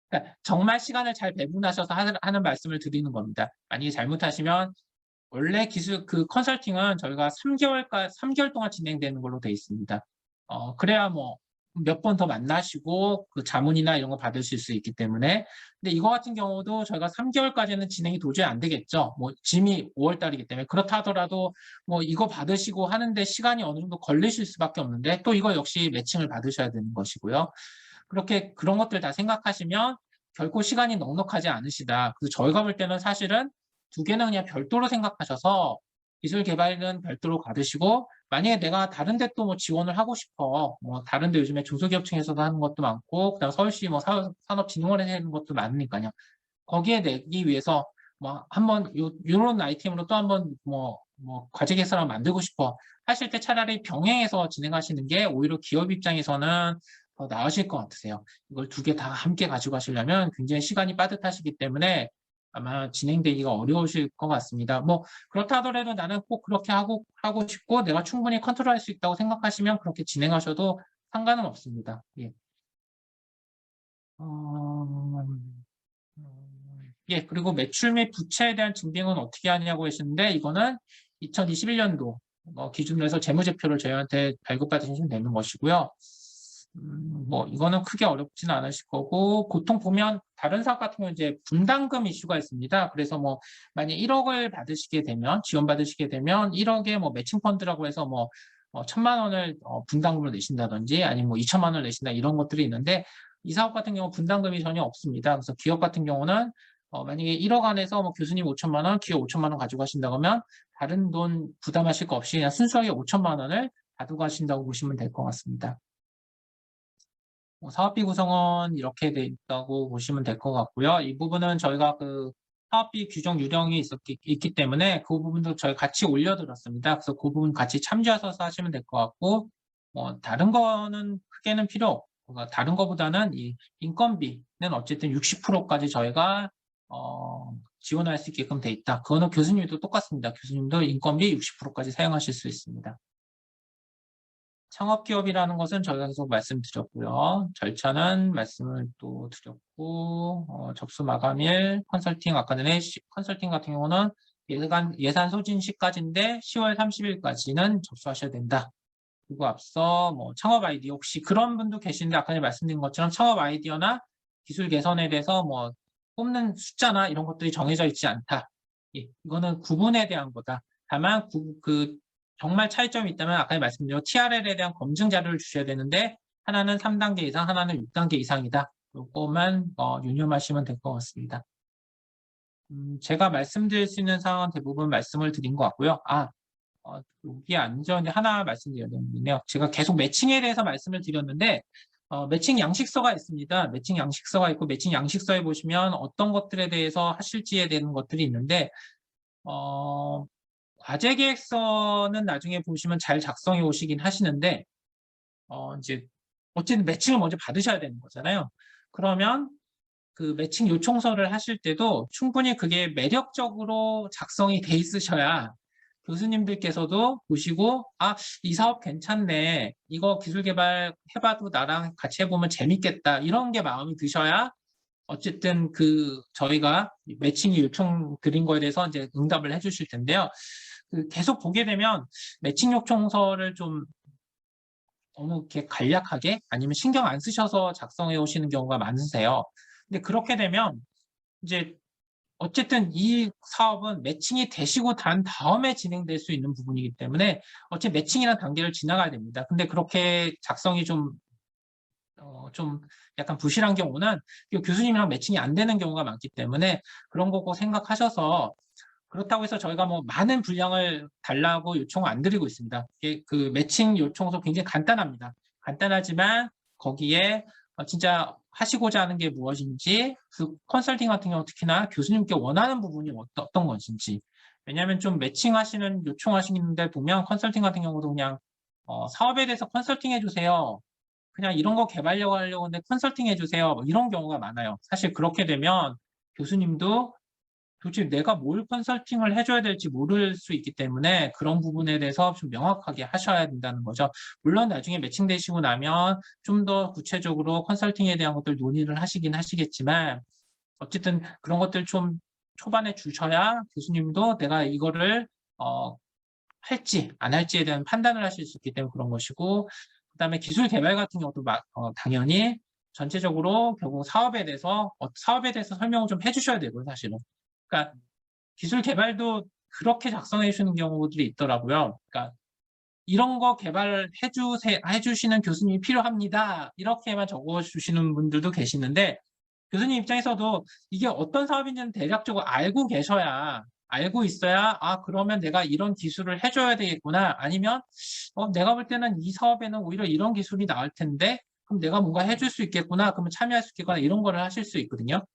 그러니까 정말 시간을 잘 배분하셔서 하는 말씀을 드리는 겁니다. 만약에 잘못하시면 원래 그 컨설팅은 저희가 3개월 동안 진행되는 걸로 되어 있습니다. 그래야 뭐 몇 번 더 만나시고 그 자문이나 이런 거 받으실 수 있기 때문에. 근데 이거 같은 경우도 저희가 3개월까지는 진행이 도저히 안 되겠죠. 뭐 짐이 5월 달이기 때문에. 그렇다 하더라도 뭐 이거 받으시고 하는데 시간이 어느 정도 걸리실 수밖에 없는데 또 이거 역시 매칭을 받으셔야 되는 것이고요. 그런 것들 다 생각하시면 결코 시간이 넉넉하지 않으시다. 그래서 저희가 볼 때는 사실은 두 개는 그냥 별도로 생각하셔서 기술 개발은 별도로 받으시고 만약에 내가 다른 데 또 뭐 지원을 하고 싶어. 뭐 다른 데 요즘에 중소기업청에서도 하는 것도 많고 그다음 서울시 뭐 산업진흥원에서 하는 것도 많으니까요. 거기에 내기 위해서 뭐 한번 요런 아이템으로 또 한번 뭐 과제 개선을 만들고 싶어 하실 때 차라리 병행해서 진행하시는 게 오히려 기업 입장에서는 더 나으실 것 같으세요. 이걸 두 개 다 함께 가지고 가시려면 굉장히 시간이 빠듯하시기 때문에 아마 진행되기가 어려우실 것 같습니다. 뭐 그렇다 하더라도 나는 꼭 그렇게 하고 싶고 내가 충분히 컨트롤할 수 있다고 생각하시면 그렇게 진행하셔도 상관은 없습니다. 예. 예, 그리고 매출 및 부채에 대한 증빙은 어떻게 하냐고 하시는데 이거는 2021년도 기준으로 해서 재무제표를 저희한테 발급받으시면 되는 것이고요. 뭐 이거는 크게 어렵지는 않으실 거고 보통 보면 다른 사업 같은 경우는 이제 분담금 이슈가 있습니다. 그래서 뭐 만약 1억을 받으시게 되면 지원받으시게 되면 1억에 뭐 매칭 펀드라고 해서 뭐 1,000만 원을 분담금을 내신다든지 아니면 뭐 2천만 원을 내신다 이런 것들이 있는데 이 사업 같은 경우 분담금이 전혀 없습니다. 그래서 기업 같은 경우는 만약에 1억 안에서 뭐 교수님 5천만 원, 기업 5천만 원 가지고 가신다고 하면 다른 돈 부담하실 거 없이 그냥 순수하게 5천만 원을 가지고 가신다고 보시면 될 것 같습니다. 사업비 구성은 이렇게 돼 있다고 보시면 될 것 같고요. 이 부분은 저희가 사업비 규정 유령이 있기 때문에 그 부분도 저희 같이 올려드렸습니다. 그래서 그 부분 같이 참조하셔서 하시면 될 것 같고, 다른 거는 크게는 필요 없고, 다른 거보다는 이 인건비는 어쨌든 60%까지 저희가 지원할 수 있게끔 돼 있다. 그거는 교수님도 똑같습니다. 교수님도 인건비 60%까지 사용하실 수 있습니다. 창업기업이라는 것은 저희가 계속 말씀드렸고요. 절차는 말씀을 또 드렸고, 접수 마감일, 컨설팅, 아까 전에 컨설팅 같은 경우는 예산 소진 시까지인데 10월 30일까지는 접수하셔야 된다. 그리고 앞서 창업 아이디어, 혹시 그런 분도 계신데 아까 전에 말씀드린 것처럼 창업 아이디어나 기술 개선에 대해서 뽑는 숫자나 이런 것들이 정해져 있지 않다. 이거는 구분에 대한 거다. 다만 정말 차이점이 있다면 아까 말씀드린 TRL에 대한 검증 자료를 주셔야 되는데 하나는 3단계 이상, 하나는 6단계 이상이다. 이거만 유념하시면 될 것 같습니다. 제가 말씀드릴 수 있는 사항은 대부분 말씀을 드린 것 같고요. 여기 안 적었는데 하나 말씀드려야 되는데요. 제가 계속 매칭에 대해서 말씀을 드렸는데 매칭 양식서가 있습니다. 매칭 양식서가 있고 매칭 양식서에 보시면 어떤 것들에 대해서 하실지에 대한 것들이 있는데 과제 계획서는 나중에 보시면 잘 작성해 오시긴 하시는데 이제 어쨌든 매칭을 먼저 받으셔야 되는 거잖아요. 그러면 그 매칭 요청서를 하실 때도 충분히 그게 매력적으로 작성이 돼 있으셔야 교수님들께서도 보시고 이 사업 괜찮네. 이거 기술 개발 해봐도 나랑 같이 해보면 재밌겠다. 이런 게 마음이 드셔야 어쨌든 저희가 매칭 요청 드린 거에 대해서 이제 응답을 해주실 텐데요. 계속 보게 되면 매칭 요청서를 좀 너무 이렇게 간략하게 아니면 신경 안 쓰셔서 작성해 오시는 경우가 많으세요. 근데 그렇게 되면 이제 어쨌든 이 사업은 매칭이 되시고 난 다음에 진행될 수 있는 부분이기 때문에 어쨌든 매칭이라는 단계를 지나가야 됩니다. 근데 그렇게 작성이 좀 약간 부실한 경우는 교수님이랑 매칭이 안 되는 경우가 많기 때문에 그런 거 꼭 생각하셔서 그렇다고 해서 저희가 많은 분량을 달라고 요청을 안 드리고 있습니다. 그 매칭 요청서 굉장히 간단합니다. 간단하지만 거기에 진짜 하시고자 하는 게 무엇인지 그 컨설팅 같은 경우 특히나 교수님께 원하는 부분이 어떤 것인지 왜냐하면 좀 매칭하시는 요청하시는데 보면 컨설팅 같은 경우도 그냥 사업에 대해서 컨설팅 해주세요. 그냥 이런 거 개발하려고 하는데 컨설팅 해주세요. 이런 경우가 많아요. 사실 그렇게 되면 교수님도 도대체 내가 뭘 컨설팅을 해줘야 될지 모를 수 있기 때문에 그런 부분에 대해서 좀 명확하게 하셔야 된다는 거죠. 물론 나중에 매칭되시고 나면 좀 더 구체적으로 컨설팅에 대한 것들 논의를 하시긴 하시겠지만 어쨌든 그런 것들 좀 초반에 주셔야 교수님도 내가 이거를 할지 안 할지에 대한 판단을 하실 수 있기 때문에 그런 것이고 그다음에 기술 개발 같은 경우도 당연히 전체적으로 결국 사업에 대해서 설명을 좀 해주셔야 되고요, 사실은. 그러니까 기술 개발도 그렇게 작성해 주시는 경우들이 있더라고요. 그러니까 이런 거 개발을 해주시는 교수님이 필요합니다. 이렇게만 적어주시는 분들도 계시는데 교수님 입장에서도 이게 어떤 사업인지는 대략적으로 알고 있어야 그러면 내가 이런 기술을 해줘야 되겠구나. 아니면 내가 볼 때는 이 사업에는 오히려 이런 기술이 나올 텐데 그럼 내가 뭔가 해줄 수 있겠구나. 그러면 참여할 수 있겠구나. 이런 거를 하실 수 있거든요.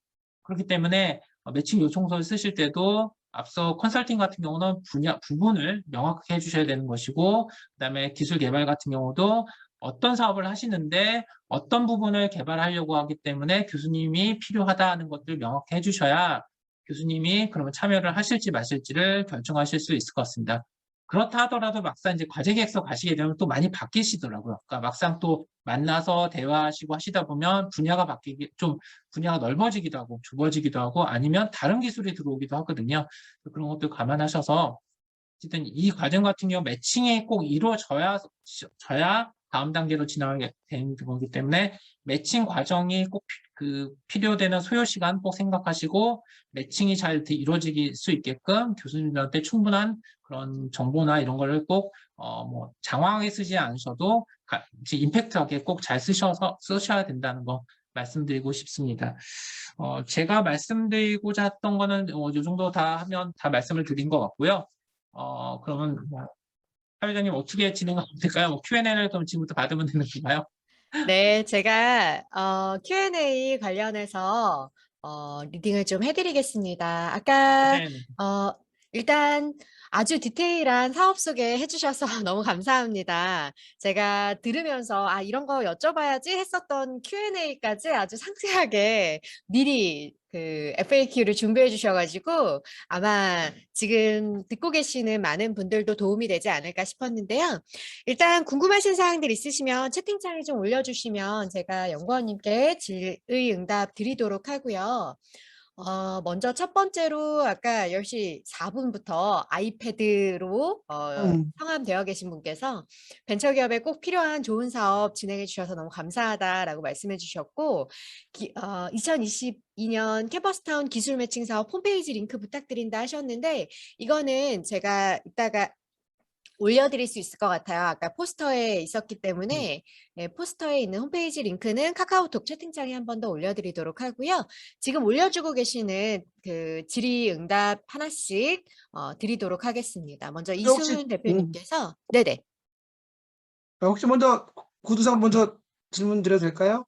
그렇기 때문에 매칭 요청서를 쓰실 때도 앞서 컨설팅 같은 경우는 부분을 명확하게 해주셔야 되는 것이고 그다음에 기술 개발 같은 경우도 어떤 사업을 하시는데 어떤 부분을 개발하려고 하기 때문에 교수님이 필요하다는 것들을 명확히 해주셔야 교수님이 그러면 참여를 하실지 마실지를 결정하실 수 있을 것 같습니다. 그렇다 하더라도 막상 이제 과제 계획서 가시게 되면 또 많이 바뀌시더라고요. 그러니까 막상 또 만나서 대화하시고 하시다 보면 분야가 넓어지기도 하고 좁아지기도 하고 아니면 다른 기술이 들어오기도 하거든요. 그런 것도 감안하셔서 어쨌든 이 과정 같은 경우 매칭이 꼭 이루어져야 다음 단계로 지나가게 되는 거기 때문에 매칭 과정이 꼭 필요되는 소요 시간 꼭 생각하시고 매칭이 잘 이루어질 수 있게끔 교수님들한테 충분한 그런 정보나 이런 거를 꼭 장황하게 쓰지 않으셔도 임팩트하게 꼭 잘 쓰셔야 된다는 거 말씀드리고 싶습니다. 제가 말씀드리고자 했던 거는 이 정도 다 하면 다 말씀을 드린 것 같고요. 그러면 사회자님 어떻게 진행하면 될까요? Q&A를 그럼 지금부터 받으면 되는 건가요? 네, 제가 Q&A 관련해서 리딩을 좀 해드리겠습니다. 아까 네, 네. 일단 아주 디테일한 사업 소개 해주셔서 너무 감사합니다. 제가 들으면서 이런 거 여쭤봐야지 했었던 Q&A까지 아주 상세하게 미리 그 FAQ를 준비해 주셔가지고 아마 지금 듣고 계시는 많은 분들도 도움이 되지 않을까 싶었는데요. 일단 궁금하신 사항들 있으시면 채팅창에 좀 올려주시면 제가 연구원님께 질의응답 드리도록 하고요. 먼저 첫 번째로 아까 10시 4분부터 아이패드로 성함되어 계신 분께서 벤처기업에 꼭 필요한 좋은 사업 진행해 주셔서 너무 감사하다라고 말씀해 주셨고 2022년 캠퍼스타운 기술 매칭 사업 홈페이지 링크 부탁드린다 하셨는데 이거는 제가 이따가 올려드릴 수 있을 것 같아요. 아까 포스터에 있었기 때문에 포스터에 있는 홈페이지 링크는 카카오톡 채팅창에 한 번 더 올려드리도록 하고요. 지금 올려주고 계시는 그 질의응답 하나씩 드리도록 하겠습니다. 먼저 혹시 이승훈 대표님께서 네네. 혹시 먼저 구두상 먼저 질문 드려도 될까요?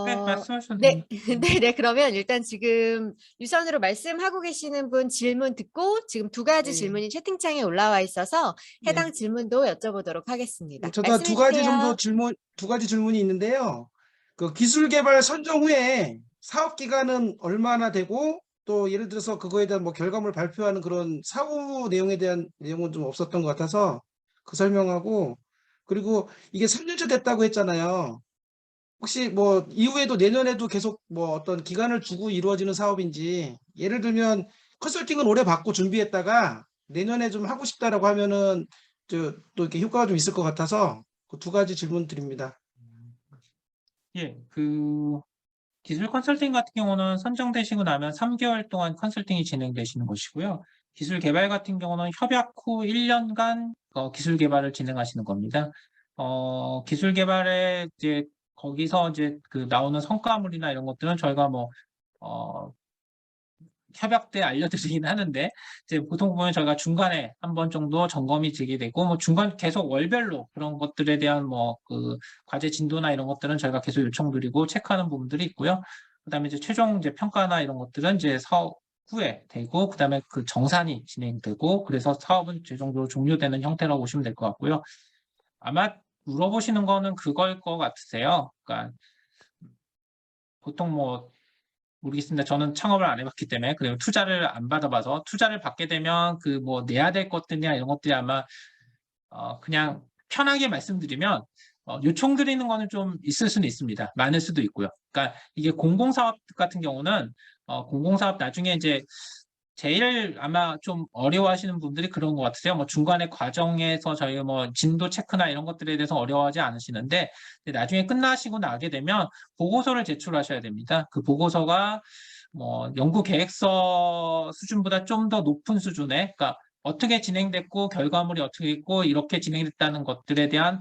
네, 말씀하셔도 네, 됩니다. 네네. 그러면 일단 지금 유선으로 말씀하고 계시는 분 질문 듣고 지금 두 가지 네. 질문이 채팅창에 올라와 있어서 해당 네. 질문도 여쭤보도록 하겠습니다. 저도 말씀해 두 가지 주세요. 정도 두 가지 질문이 있는데요. 그 기술 개발 선정 후에 사업 기간은 얼마나 되고 또 예를 들어서 그거에 대한 뭐 결과물 발표하는 그런 사후 내용에 대한 내용은 좀 없었던 것 같아서 그 설명하고 그리고 이게 3년차 됐다고 했잖아요. 혹시 뭐 이후에도 내년에도 계속 뭐 어떤 기간을 두고 이루어지는 사업인지 예를 들면 컨설팅은 오래 받고 준비했다가 내년에 좀 하고 싶다라고 하면은 또 이렇게 효과가 좀 있을 것 같아서 그 두 가지 질문 드립니다. 예, 그 기술 컨설팅 같은 경우는 선정되시고 나면 3개월 동안 컨설팅이 진행되시는 것이고요. 기술 개발 같은 경우는 협약 후 1년간 기술 개발을 진행하시는 겁니다. 기술 개발에 이제 거기서 이제 그 나오는 성과물이나 이런 것들은 저희가 뭐 협약 때 알려드리긴 하는데 이제 보통 보면 저희가 중간에 한 번 정도 점검이 되게 되고 뭐 중간 계속 월별로 그런 것들에 대한 뭐 그 과제 진도나 이런 것들은 저희가 계속 요청드리고 체크하는 부분들이 있고요. 그다음에 이제 최종 이제 평가나 이런 것들은 이제 사업 후에 되고 그다음에 그 정산이 진행되고 그래서 사업은 최종적으로 종료되는 형태라고 보시면 될 것 같고요. 아마 물어보시는 거는 그걸 것 같으세요. 그러니까 보통 뭐 모르겠습니다. 저는 창업을 안 해봤기 때문에 그리고 투자를 안 받아봐서 투자를 받게 되면 그 뭐 내야 될 것들이나 이런 것들이 아마 그냥 편하게 말씀드리면 요청 드리는 거는 좀 있을 수는 있습니다. 많을 수도 있고요. 그러니까 이게 공공사업 같은 경우는 공공사업 나중에 이제 제일 아마 좀 어려워하시는 분들이 그런 것 같으세요. 뭐 중간에 과정에서 저희가 뭐 진도 체크나 이런 것들에 대해서 어려워하지 않으시는데 나중에 끝나시고 나게 되면 보고서를 제출하셔야 됩니다. 그 보고서가 뭐 연구 계획서 수준보다 좀 더 높은 수준의, 그러니까 어떻게 진행됐고 결과물이 어떻게 있고 이렇게 진행됐다는 것들에 대한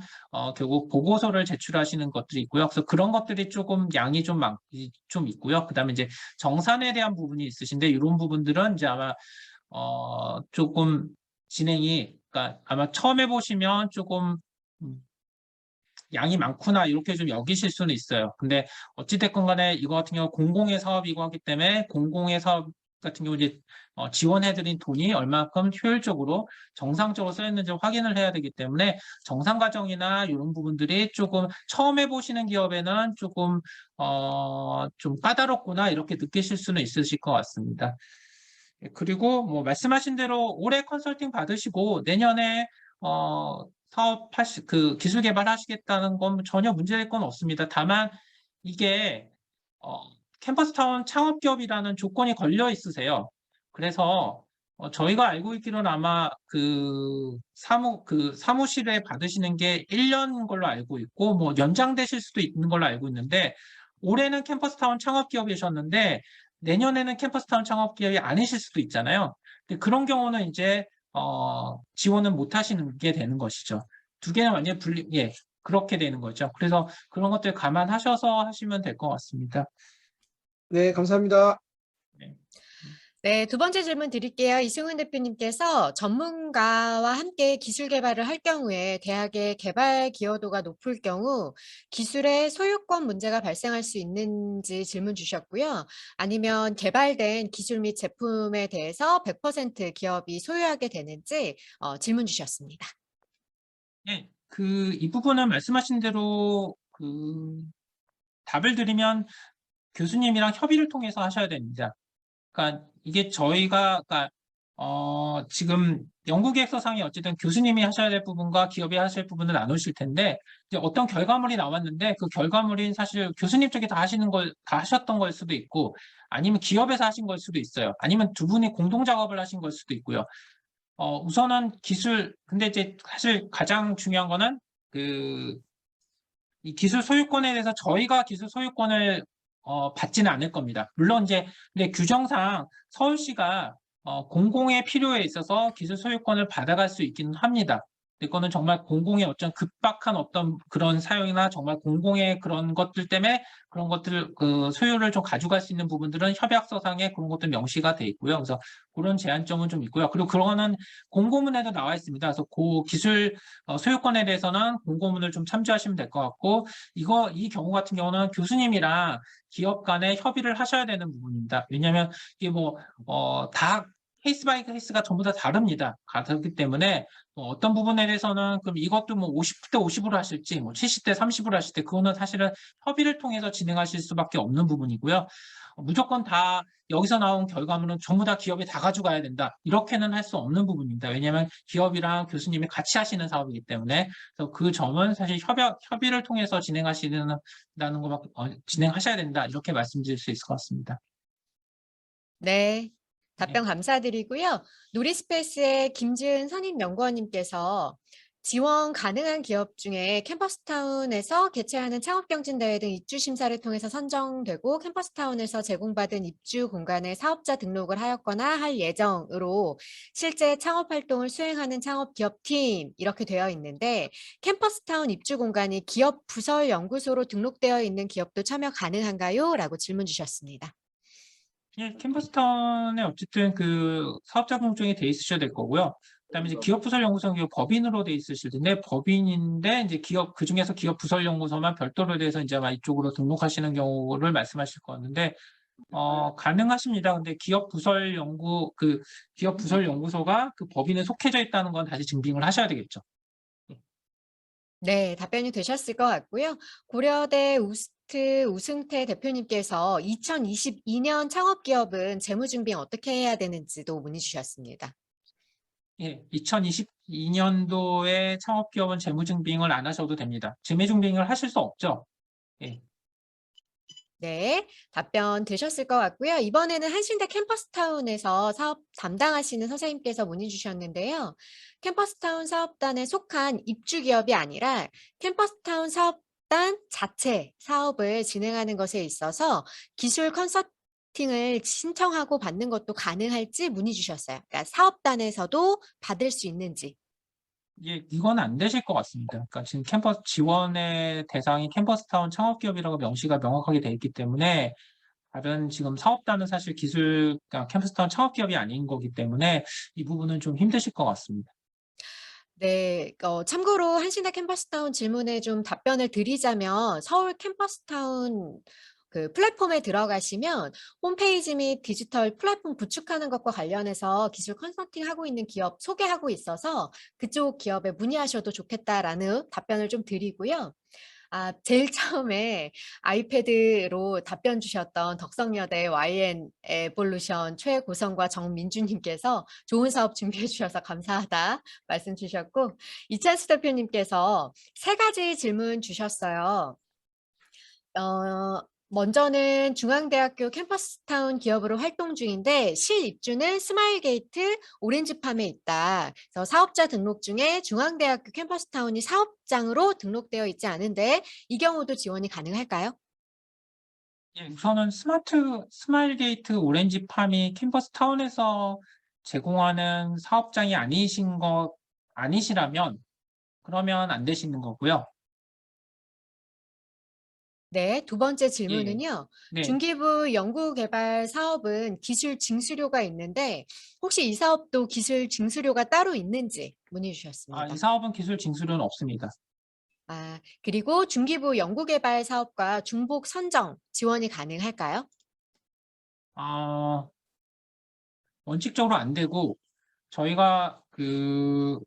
결국 보고서를 제출하시는 것들이 있고요. 그래서 그런 것들이 조금 양이 좀 있고요. 그다음에 이제 정산에 대한 부분이 있으신데 이런 부분들은 이제 아마 조금 그러니까 아마 처음 해보시면 조금 음, 양이 많구나 이렇게 좀 여기실 수는 있어요. 근데 어찌됐건 간에 이거 같은 경우 공공의 사업이고 하기 때문에 공공의 사업 같은 경우 이제 지원해드린 돈이 얼마큼 효율적으로 정상적으로 쓰였는지 확인을 해야 되기 때문에 정상 과정이나 이런 부분들이 조금 처음 해보시는 기업에는 조금 좀 까다롭구나 이렇게 느끼실 수는 있으실 것 같습니다. 그리고 뭐 말씀하신 대로 올해 컨설팅 받으시고 내년에 그 기술 개발하시겠다는 건 전혀 문제될 건 없습니다. 다만 이게 캠퍼스타운 창업기업이라는 조건이 걸려 있으세요. 그래서 저희가 알고 있기로는 아마 그 사무실에 받으시는 게 1년 걸로 알고 있고 뭐 연장되실 수도 있는 걸로 알고 있는데 올해는 캠퍼스타운 창업기업이셨는데 내년에는 캠퍼스타운 창업기업이 아니실 수도 있잖아요. 근데 그런 경우는 이제 지원은 못 하시는 게 되는 것이죠. 두 개는 완전히 예, 그렇게 되는 거죠. 그래서 그런 것들 감안하셔서 하시면 될 것 같습니다. 네, 감사합니다. 네. 네, 두 번째 질문 드릴게요. 이승훈 대표님께서 전문가와 함께 기술 개발을 할 경우에 대학의 개발 기여도가 높을 경우 기술의 소유권 문제가 발생할 수 있는지 질문 주셨고요. 아니면 개발된 기술 및 제품에 대해서 100% 기업이 소유하게 되는지 질문 주셨습니다. 예, 이 부분은 말씀하신 대로 답을 드리면 교수님이랑 협의를 통해서 하셔야 됩니다. 그러니까 이게 저희가 그러니까 지금 연구계획서상에 어쨌든 교수님이 하셔야 될 부분과 기업이 하실 부분을 나누실 텐데 이제 어떤 결과물이 나왔는데 그 결과물이 사실 교수님 쪽에 다 하셨던 걸 수도 있고 아니면 기업에서 하신 걸 수도 있어요. 아니면 두 분이 공동 작업을 하신 걸 수도 있고요. 우선은 근데 이제 사실 가장 중요한 거는 이 기술 소유권에 대해서 저희가 기술 소유권을 받지는 않을 겁니다. 물론 이제 근데 규정상 서울시가 공공의 필요에 있어서 기술 소유권을 받아갈 수 있기는 합니다. 근데 그거는 정말 공공의 어떤 급박한 어떤 그런 사용이나 정말 공공의 그런 것들 때문에 그런 것들 소유를 좀 가져갈 수 있는 부분들은 협약서상에 그런 것들 명시가 돼 있고요. 그래서 그런 제한점은 좀 있고요. 그리고 그거는 공고문에도 나와 있습니다. 그래서 그 기술 소유권에 대해서는 공고문을 좀 참조하시면 될 것 같고 이 경우 같은 경우는 교수님이랑 기업 간에 협의를 하셔야 되는 부분입니다. 왜냐하면 이게 다 케이스 바이 케이스가 전부 다 다릅니다. 그렇기 때문에 어떤 부분에 대해서는 그럼 이것도 50대 50으로 하실지 70대 30으로 하실 때 그거는 사실은 협의를 통해서 진행하실 수밖에 없는 부분이고요. 무조건 다 여기서 나온 결과물은 전부 다 기업이 다 가져가야 된다. 이렇게는 할 수 없는 부분입니다. 왜냐하면 기업이랑 교수님이 같이 하시는 사업이기 때문에 그래서 그 점은 사실 협의를 통해서 진행하시는 것밖에 진행하셔야 된다. 이렇게 말씀드릴 수 있을 것 같습니다. 네, 네. 답변 감사드리고요. 누리스페이스의 김지은 선임연구원님께서 지원 가능한 기업 중에 캠퍼스타운에서 개최하는 창업경진대회 등 입주심사를 통해서 선정되고 캠퍼스타운에서 제공받은 입주 공간에 사업자 등록을 하였거나 할 예정으로 실제 창업활동을 수행하는 창업기업팀 이렇게 되어 있는데 캠퍼스타운 입주 공간이 기업 부설 연구소로 등록되어 있는 기업도 참여 가능한가요? 라고 질문 주셨습니다. 예, 캠퍼스타운에 어쨌든 사업자 등록증이 돼 있으셔야 될 거고요. 그다음에 이제 기업 부설 연구소는 법인으로 돼 있으실 텐데 법인인데 이제 그중에서 기업 부설 연구소만 별도로 돼서 이제 아마 이쪽으로 등록하시는 경우를 말씀하실 것 같은데 가능하십니다. 근데 기업 부설 연구소가 그 법인에 속해져 있다는 건 다시 증빙을 하셔야 되겠죠. 네, 답변이 되셨을 것 같고요. 고려대 우스트 우승태 대표님께서 2022년 창업기업은 재무증빙 어떻게 해야 되는지도 문의 주셨습니다. 예, 2022년도에 창업기업은 재무증빙을 안 하셔도 됩니다. 재무증빙을 하실 수 없죠. 예. 네, 답변 되셨을 것 같고요. 이번에는 한신대 캠퍼스타운에서 사업 담당하시는 선생님께서 문의 주셨는데요. 캠퍼스타운 사업단에 속한 입주기업이 아니라 캠퍼스타운 사업단 자체 사업을 진행하는 것에 있어서 기술 컨설팅을 신청하고 받는 것도 가능할지 문의 주셨어요. 그러니까 사업단에서도 받을 수 있는지. 예, 이건 안 되실 것 같습니다. 그러니까 지금 캠퍼스 지원의 대상이 캠퍼스타운 창업기업이라고 명시가 명확하게 돼 있기 때문에 다른 지금 사업단은 사실 그러니까 캠퍼스타운 창업기업이 아닌 거기 때문에 이 부분은 좀 힘드실 것 같습니다. 네, 참고로 한신대 캠퍼스타운 질문에 좀 답변을 드리자면 서울 캠퍼스타운 그 플랫폼에 들어가시면 홈페이지 및 디지털 플랫폼 구축하는 것과 관련해서 기술 컨설팅 하고 있는 기업 소개하고 있어서 그쪽 기업에 문의하셔도 좋겠다라는 답변을 좀 드리고요. 제일 처음에 아이패드로 답변 주셨던 덕성여대 YN 에볼루션 최고성과 정민주님께서 좋은 사업 준비해 주셔서 감사하다 말씀 주셨고 이찬수 대표님께서 세 가지 질문 주셨어요. 먼저는 중앙대학교 캠퍼스타운 기업으로 활동 중인데 실입주는 스마일게이트 오렌지팜에 있다. 그래서 사업자 등록 중에 중앙대학교 캠퍼스타운이 사업장으로 등록되어 있지 않은데 이 경우도 지원이 가능할까요? 예, 우선은 스마일게이트 오렌지팜이 캠퍼스타운에서 제공하는 사업장이 아니시라면 그러면 안 되시는 거고요. 네, 두 번째 예, 질문은요. 네. 중기부 연구개발 사업은 기술 징수료가 있는데 혹시 이 사업도 기술 징수료가 따로 있는지 문의 이 주셨습니다. 사업은 기술 징수료는 없습니다. 그리고 중기부 연구개발 사업과 중복 선정 지원이 가능할까요? 아, 원칙적으로 안 되고 저희가 그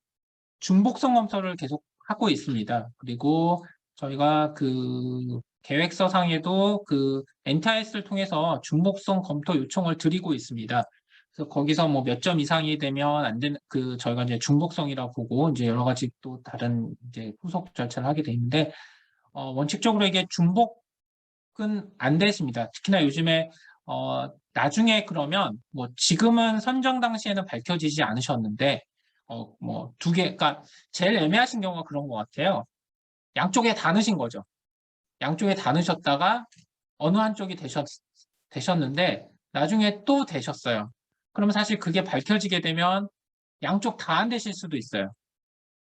중복성 검토를 계속 하고 있습니다. 그리고 저희가 그 계획서상에도 그 NTIS를 통해서 중복성 검토 요청을 드리고 있습니다. 그래서 거기서 뭐 몇 점 이상이 되면 안 되는 그 저희가 이제 중복성이라고 보고 이제 여러 가지 또 다른 이제 후속 절차를 하게 돼 있는데 원칙적으로 이게 중복은 안 됐습니다. 특히나 요즘에 나중에 그러면 뭐 지금은 선정 당시에는 밝혀지지 않으셨는데 뭐 두 개, 그러니까 제일 애매하신 경우가 그런 것 같아요. 양쪽에 다 넣으신 거죠. 양쪽에 다 넣으셨다가 어느 한쪽이 되셨는데 나중에 또 되셨어요. 그러면 사실 그게 밝혀지게 되면 양쪽 다 안 되실 수도 있어요.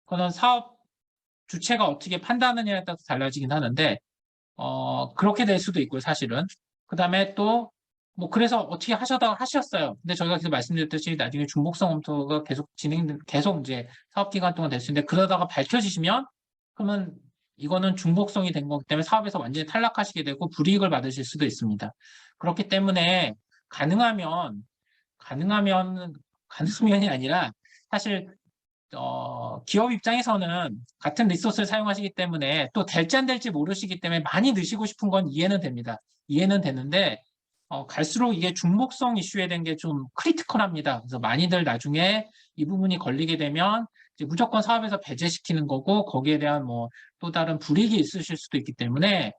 그거는 사업 주체가 어떻게 판단하느냐에 따라서 달라지긴 하는데 그렇게 될 수도 있고요, 사실은. 그 다음에 또, 뭐, 그래서 어떻게 하셨어요. 근데 저희가 계속 말씀드렸듯이 나중에 중복성 검토가 계속 이제 사업 기간 동안 될 수 있는데, 그러다가 밝혀지시면, 그러면 이거는 중복성이 된 거기 때문에 사업에서 완전히 탈락하시게 되고 불이익을 받으실 수도 있습니다. 그렇기 때문에 가능하면이 아니라 사실 기업 입장에서는 같은 리소스를 사용하시기 때문에 또 될지 안 될지 모르시기 때문에 많이 넣으시고 싶은 건 이해는 됩니다. 이해는 되는데 갈수록 이게 중복성 이슈에 대한 게 좀 크리티컬합니다. 그래서 많이들 나중에 이 부분이 걸리게 되면 이제 무조건 사업에서 배제시키는 거고 거기에 대한 뭐 또 다른 불이익이 있으실 수도 있기 때문에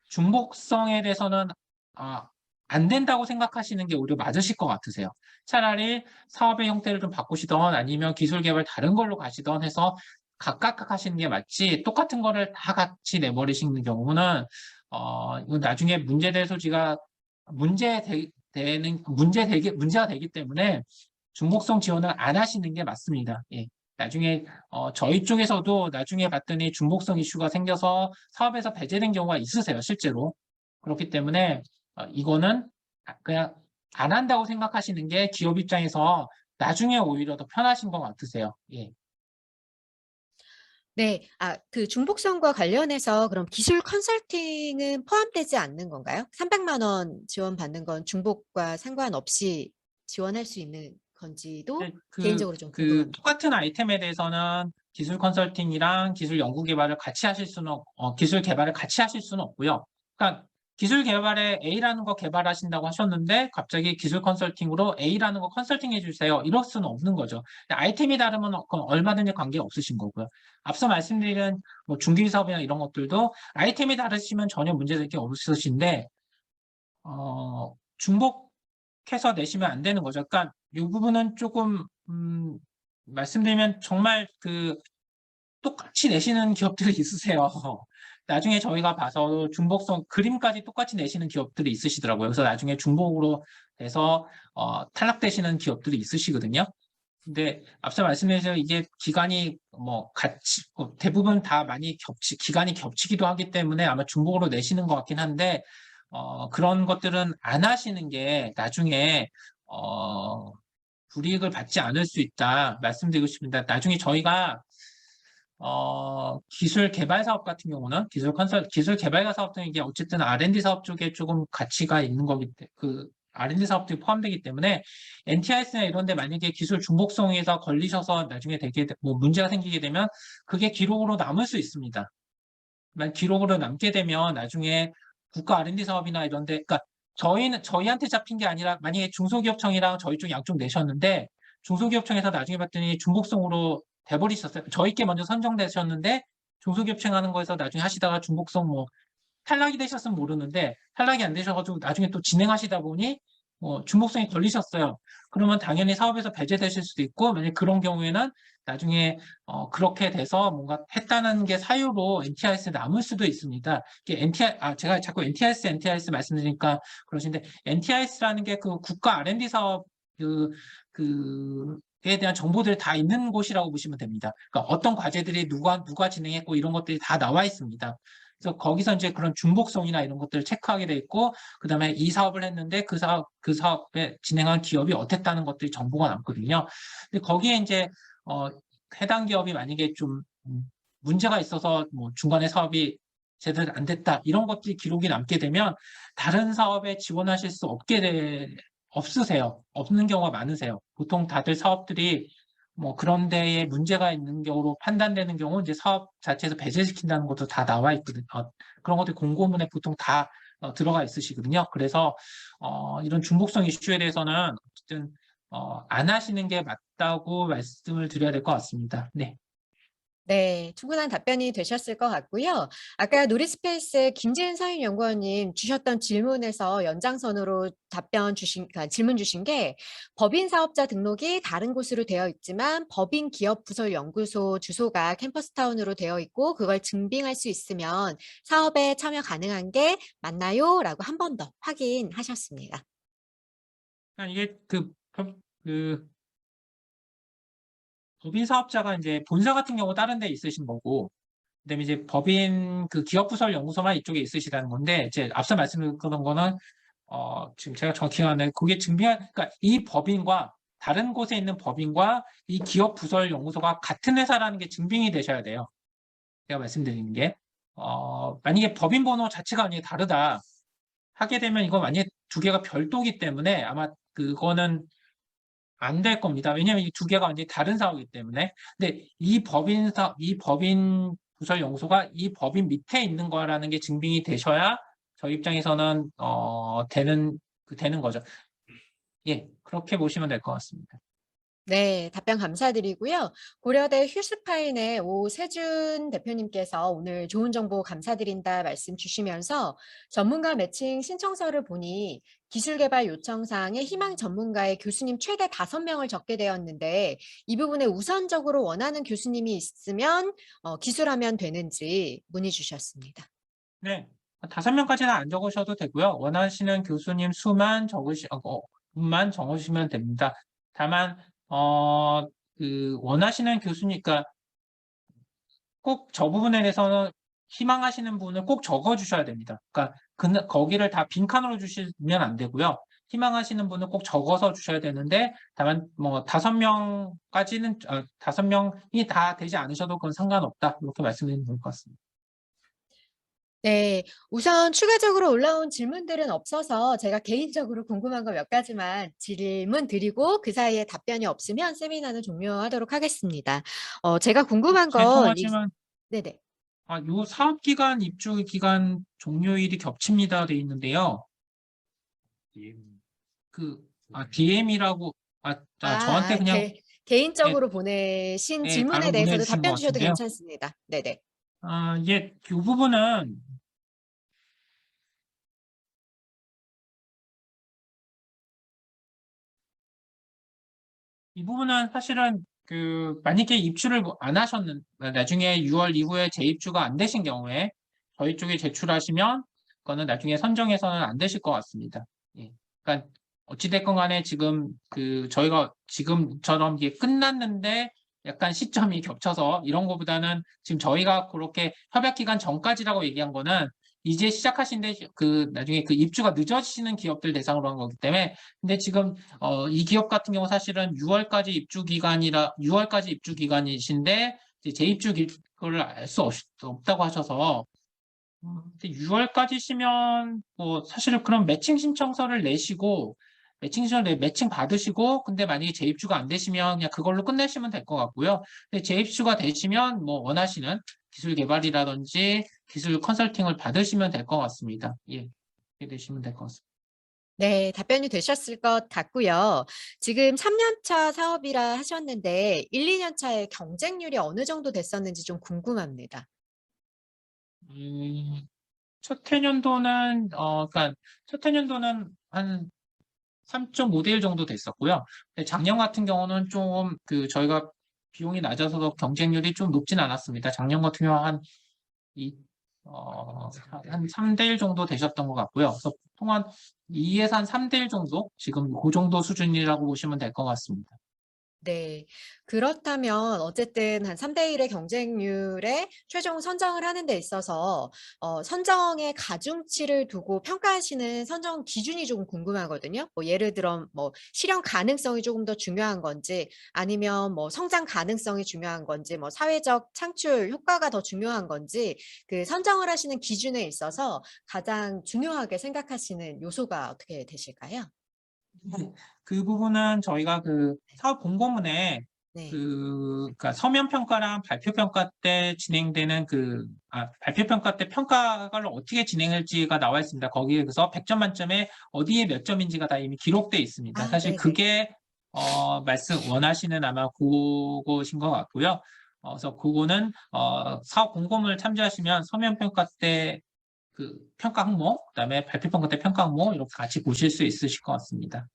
중복성에 대해서는 안 된다고 생각하시는 게 오히려 맞으실 것 같으세요. 차라리 사업의 형태를 좀 바꾸시던 아니면 기술 개발 다른 걸로 가시던 해서 각각 하시는 게 맞지 똑같은 거를 다 같이 내버리시는 경우는 이건 나중에 문제될 소지가 문제가 되기 때문에 중복성 지원을 안 하시는 게 맞습니다. 예. 나중에 저희 쪽에서도 나중에 봤더니 중복성 이슈가 생겨서 사업에서 배제된 경우가 있으세요, 실제로. 그렇기 때문에 이거는 그냥 안 한다고 생각하시는 게 기업 입장에서 나중에 오히려 더 편하신 것 같으세요. 예. 네, 그 중복성과 관련해서 그럼 기술 컨설팅은 포함되지 않는 건가요? 300만 원 지원받는 건 중복과 상관없이 지원할 수 있는 건지도 개인적으로 좀 궁금합니다. 똑같은 아이템에 대해서는 기술 컨설팅이랑 기술 연구 개발을 같이 하실 수는 기술 개발을 같이 하실 수는 없고요. 그러니까 기술 개발에 A라는 거 개발하신다고 하셨는데 갑자기 기술 컨설팅으로 A라는 거 컨설팅 해주세요. 이럴 수는 없는 거죠. 아이템이 다르면 그건 얼마든지 관계 없으신 거고요. 앞서 말씀드린 뭐 중기 사업이나 이런 것들도 아이템이 다르시면 전혀 문제될 게 없으신데 중복해서 내시면 안 되는 거죠. 그러니까 이 부분은 조금 말씀드리면 정말 똑같이 내시는 기업들이 있으세요. 나중에 저희가 봐서 중복성 그림까지 똑같이 내시는 기업들이 있으시더라고요. 그래서 나중에 중복으로 해서 탈락되시는 기업들이 있으시거든요. 근데 앞서 말씀드린 이게 기간이 뭐 같이 대부분 다 많이 기간이 겹치기도 하기 때문에 아마 중복으로 내시는 것 같긴 한데 그런 것들은 안 하시는 게 나중에 불이익을 받지 않을 수 있다 말씀드리고 싶습니다. 나중에 저희가 기술 개발 사업 같은 경우는 기술 개발가 사업 등은 이게 어쨌든 R&D 사업 쪽에 조금 가치가 있는 거기 때문에 R&D 사업들이 포함되기 때문에 NTIS나 이런 데 만약에 기술 중복성에서 걸리셔서 나중에 뭐 문제가 생기게 되면 그게 기록으로 남을 수 있습니다. 기록으로 남게 되면 나중에 국가 R&D 사업이나 이런 데, 그러니까 저희한테 잡힌 게 아니라 만약에 중소기업청이랑 저희 쪽 양쪽 내셨는데 중소기업청에서 나중에 봤더니 중복성으로 돼버리셨어요. 저희께 먼저 선정되셨는데 중소기업청 하는 거에서 나중에 하시다가 중복성 뭐 탈락이 되셨으면 모르는데 탈락이 안 되셔가지고 나중에 또 진행하시다 보니 중복성이 걸리셨어요. 그러면 당연히 사업에서 배제되실 수도 있고 만약 그런 경우에는 나중에 그렇게 돼서 뭔가 했다는 게 사유로 NTIS에 남을 수도 있습니다. 제가 자꾸 NTIS 말씀드리니까 그러신데 NTIS라는 게 그 국가 R&D 사업 에 대한 정보들이 다 있는 곳이라고 보시면 됩니다. 그러니까 어떤 과제들이 누가 진행했고 이런 것들이 다 나와 있습니다. 그래서 거기서 이제 그런 중복성이나 이런 것들을 체크하게 돼 있고, 그다음에 이 사업을 했는데 그 사업에 진행한 기업이 어땠다는 것들이 정보가 남거든요. 근데 거기에 이제 해당 기업이 만약에 좀 문제가 있어서 뭐 중간에 사업이 제대로 안 됐다 이런 것들이 기록이 남게 되면 다른 사업에 지원하실 수 없으세요. 없는 경우가 많으세요. 보통 다들 사업들이 뭐 그런 데에 문제가 있는 경우로 판단되는 경우 이제 사업 자체에서 배제시킨다는 것도 다 나와 있거든요. 그런 것들이 공고문에 보통 다 들어가 있으시거든요. 그래서 이런 중복성 이슈에 대해서는 어쨌든 안 하시는 게 맞다고 말씀을 드려야 될 것 같습니다. 네. 네, 충분한 답변이 되셨을 것 같고요. 아까 노리스페이스의 김지은 서인연구원님 주셨던 질문에서 연장선으로 질문 주신 게 법인 사업자 등록이 다른 곳으로 되어 있지만 법인 기업 부설 연구소 주소가 캠퍼스타운으로 되어 있고 그걸 증빙할 수 있으면 사업에 참여 가능한 게 맞나요? 라고 한 번 더 확인하셨습니다. 그러니까 이게 그 법인 사업자가 이제 본사 같은 경우 다른 데 있으신 거고, 그다음에 이제 법인 그 기업부설 연구소만 이쪽에 있으시다는 건데, 이제 앞서 말씀드린 거는 지금 제가 정확히 하는 그게 그러니까 이 법인과 다른 곳에 있는 법인과 이 기업부설 연구소가 같은 회사라는 게 증빙이 되셔야 돼요. 제가 말씀드리는 게 만약에 법인 번호 자체가 만약에 다르다 하게 되면 이거 만약에 두 개가 별도기 때문에 아마 그거는 안 될 겁니다. 왜냐하면 이 두 개가 완전히 다른 사업이기 때문에. 근데 이 법인 부설 연구소가 이 법인 밑에 있는 거라는 게 증빙이 되셔야 저희 입장에서는 되는 거죠. 예, 그렇게 보시면 될 것 같습니다. 네, 답변 감사드리고요. 고려대 휴스파인의 오세준 대표님께서 오늘 좋은 정보 감사드린다 말씀 주시면서 전문가 매칭 신청서를 보니 기술개발 요청사항에 희망 전문가의 교수님 최대 5명을 적게 되었는데 이 부분에 우선적으로 원하는 교수님이 있으면 기술하면 되는지 문의 주셨습니다. 네, 5명까지는 안 적으셔도 되고요. 원하시는 교수님 분만 적으시면 됩니다. 다만 원하시는 교수님, 그러니까 꼭 저 부분에 대해서는 희망하시는 분은 꼭 적어주셔야 됩니다. 그러니까 거기를 다 빈칸으로 주시면 안 되고요. 희망하시는 분은 꼭 적어서 주셔야 되는데, 다만 뭐 5명까지는 5명이 다 되지 않으셔도 그건 상관없다. 이렇게 말씀드리면 될 것 같습니다. 네, 우선 추가적으로 올라온 질문들은 없어서 제가 개인적으로 궁금한 거 몇 가지만 질문 드리고 그 사이에 답변이 없으면 세미나는 종료하도록 하겠습니다. 제가 궁금한 건 죄송하지만 네네. 요 사업기간 입주 기간 종료일이 겹칩니다 돼 있는데요. DM이라고 저한테 그냥 예, 개인적으로 보내신 질문에 답을 대해서도 보내주신 것 답변 주셔도 같은데요. 괜찮습니다. 네네. 이 부분은 사실은 만약에 입주를 안 하셨는 나중에 6월 이후에 재입주가 안 되신 경우에 저희 쪽에 제출하시면 그거는 나중에 선정해서는 안 되실 것 같습니다. 예. 그러니까 어찌됐건 간에 지금 저희가 지금처럼 이게 끝났는데 약간 시점이 겹쳐서 이런 거보다는 지금 저희가 그렇게 협약 기간 전까지라고 얘기한 거는 이제 시작하신데 나중에 입주가 늦어지시는 기업들 대상으로 한 거기 때문에. 근데 지금 이 기업 같은 경우 사실은 6월까지 입주 기간이신데 이제 재입주 그걸 알 수 없다고 하셔서 6월까지시면 뭐 사실은 그럼 매칭 받으시고 근데 만약에 재입주가 안 되시면 그냥 그걸로 끝내시면 될 것 같고요. 근데 재입주가 되시면 뭐 원하시는 기술 개발이라든지 기술 컨설팅을 받으시면 될 것 같습니다. 예, 그렇게 되시면 될 것 같습니다. 네, 답변이 되셨을 것 같고요. 지금 3년 차 사업이라 하셨는데 1, 2년 차의 경쟁률이 어느 정도 됐었는지 좀 궁금합니다. 첫 해년도는 그러니까 첫 해년도는 한 3.5대 1 정도 됐었고요. 근데 작년 같은 경우는 좀 저희가 비용이 낮아서 경쟁률이 좀 높진 않았습니다. 작년 같은 경우 한 3대 1 정도 되셨던 것 같고요. 그래서 보통 한 2에서 한 3대 1 정도 지금 그 정도 수준이라고 보시면 될 것 같습니다. 네. 그렇다면 어쨌든 한 3대 1의 경쟁률에 최종 선정을 하는 데 있어서 선정의 가중치를 두고 평가하시는 선정 기준이 조금 궁금하거든요. 뭐 예를 들어 뭐 실현 가능성이 조금 더 중요한 건지 아니면 뭐 성장 가능성이 중요한 건지 뭐 사회적 창출 효과가 더 중요한 건지 그 선정을 하시는 기준에 있어서 가장 중요하게 생각하시는 요소가 어떻게 되실까요? 그 부분은 저희가 그 사업 공고문에 네. 그러니까 서면 평가랑 발표 평가 때 진행되는 발표 평가 때 평가를 어떻게 진행할지가 나와 있습니다. 거기에서 100점 만점에 어디에 몇 점인지가 다 이미 기록돼 있습니다. 아, 사실 네네. 그게 말씀 원하시는 아마 그것인 것 같고요. 그래서 그거는 사업 공고문을 참조하시면 서면 평가 때 그 평가 항목, 그다음에 발표 평가 때 평가 항목 이렇게 같이 보실 수 있으실 것 같습니다.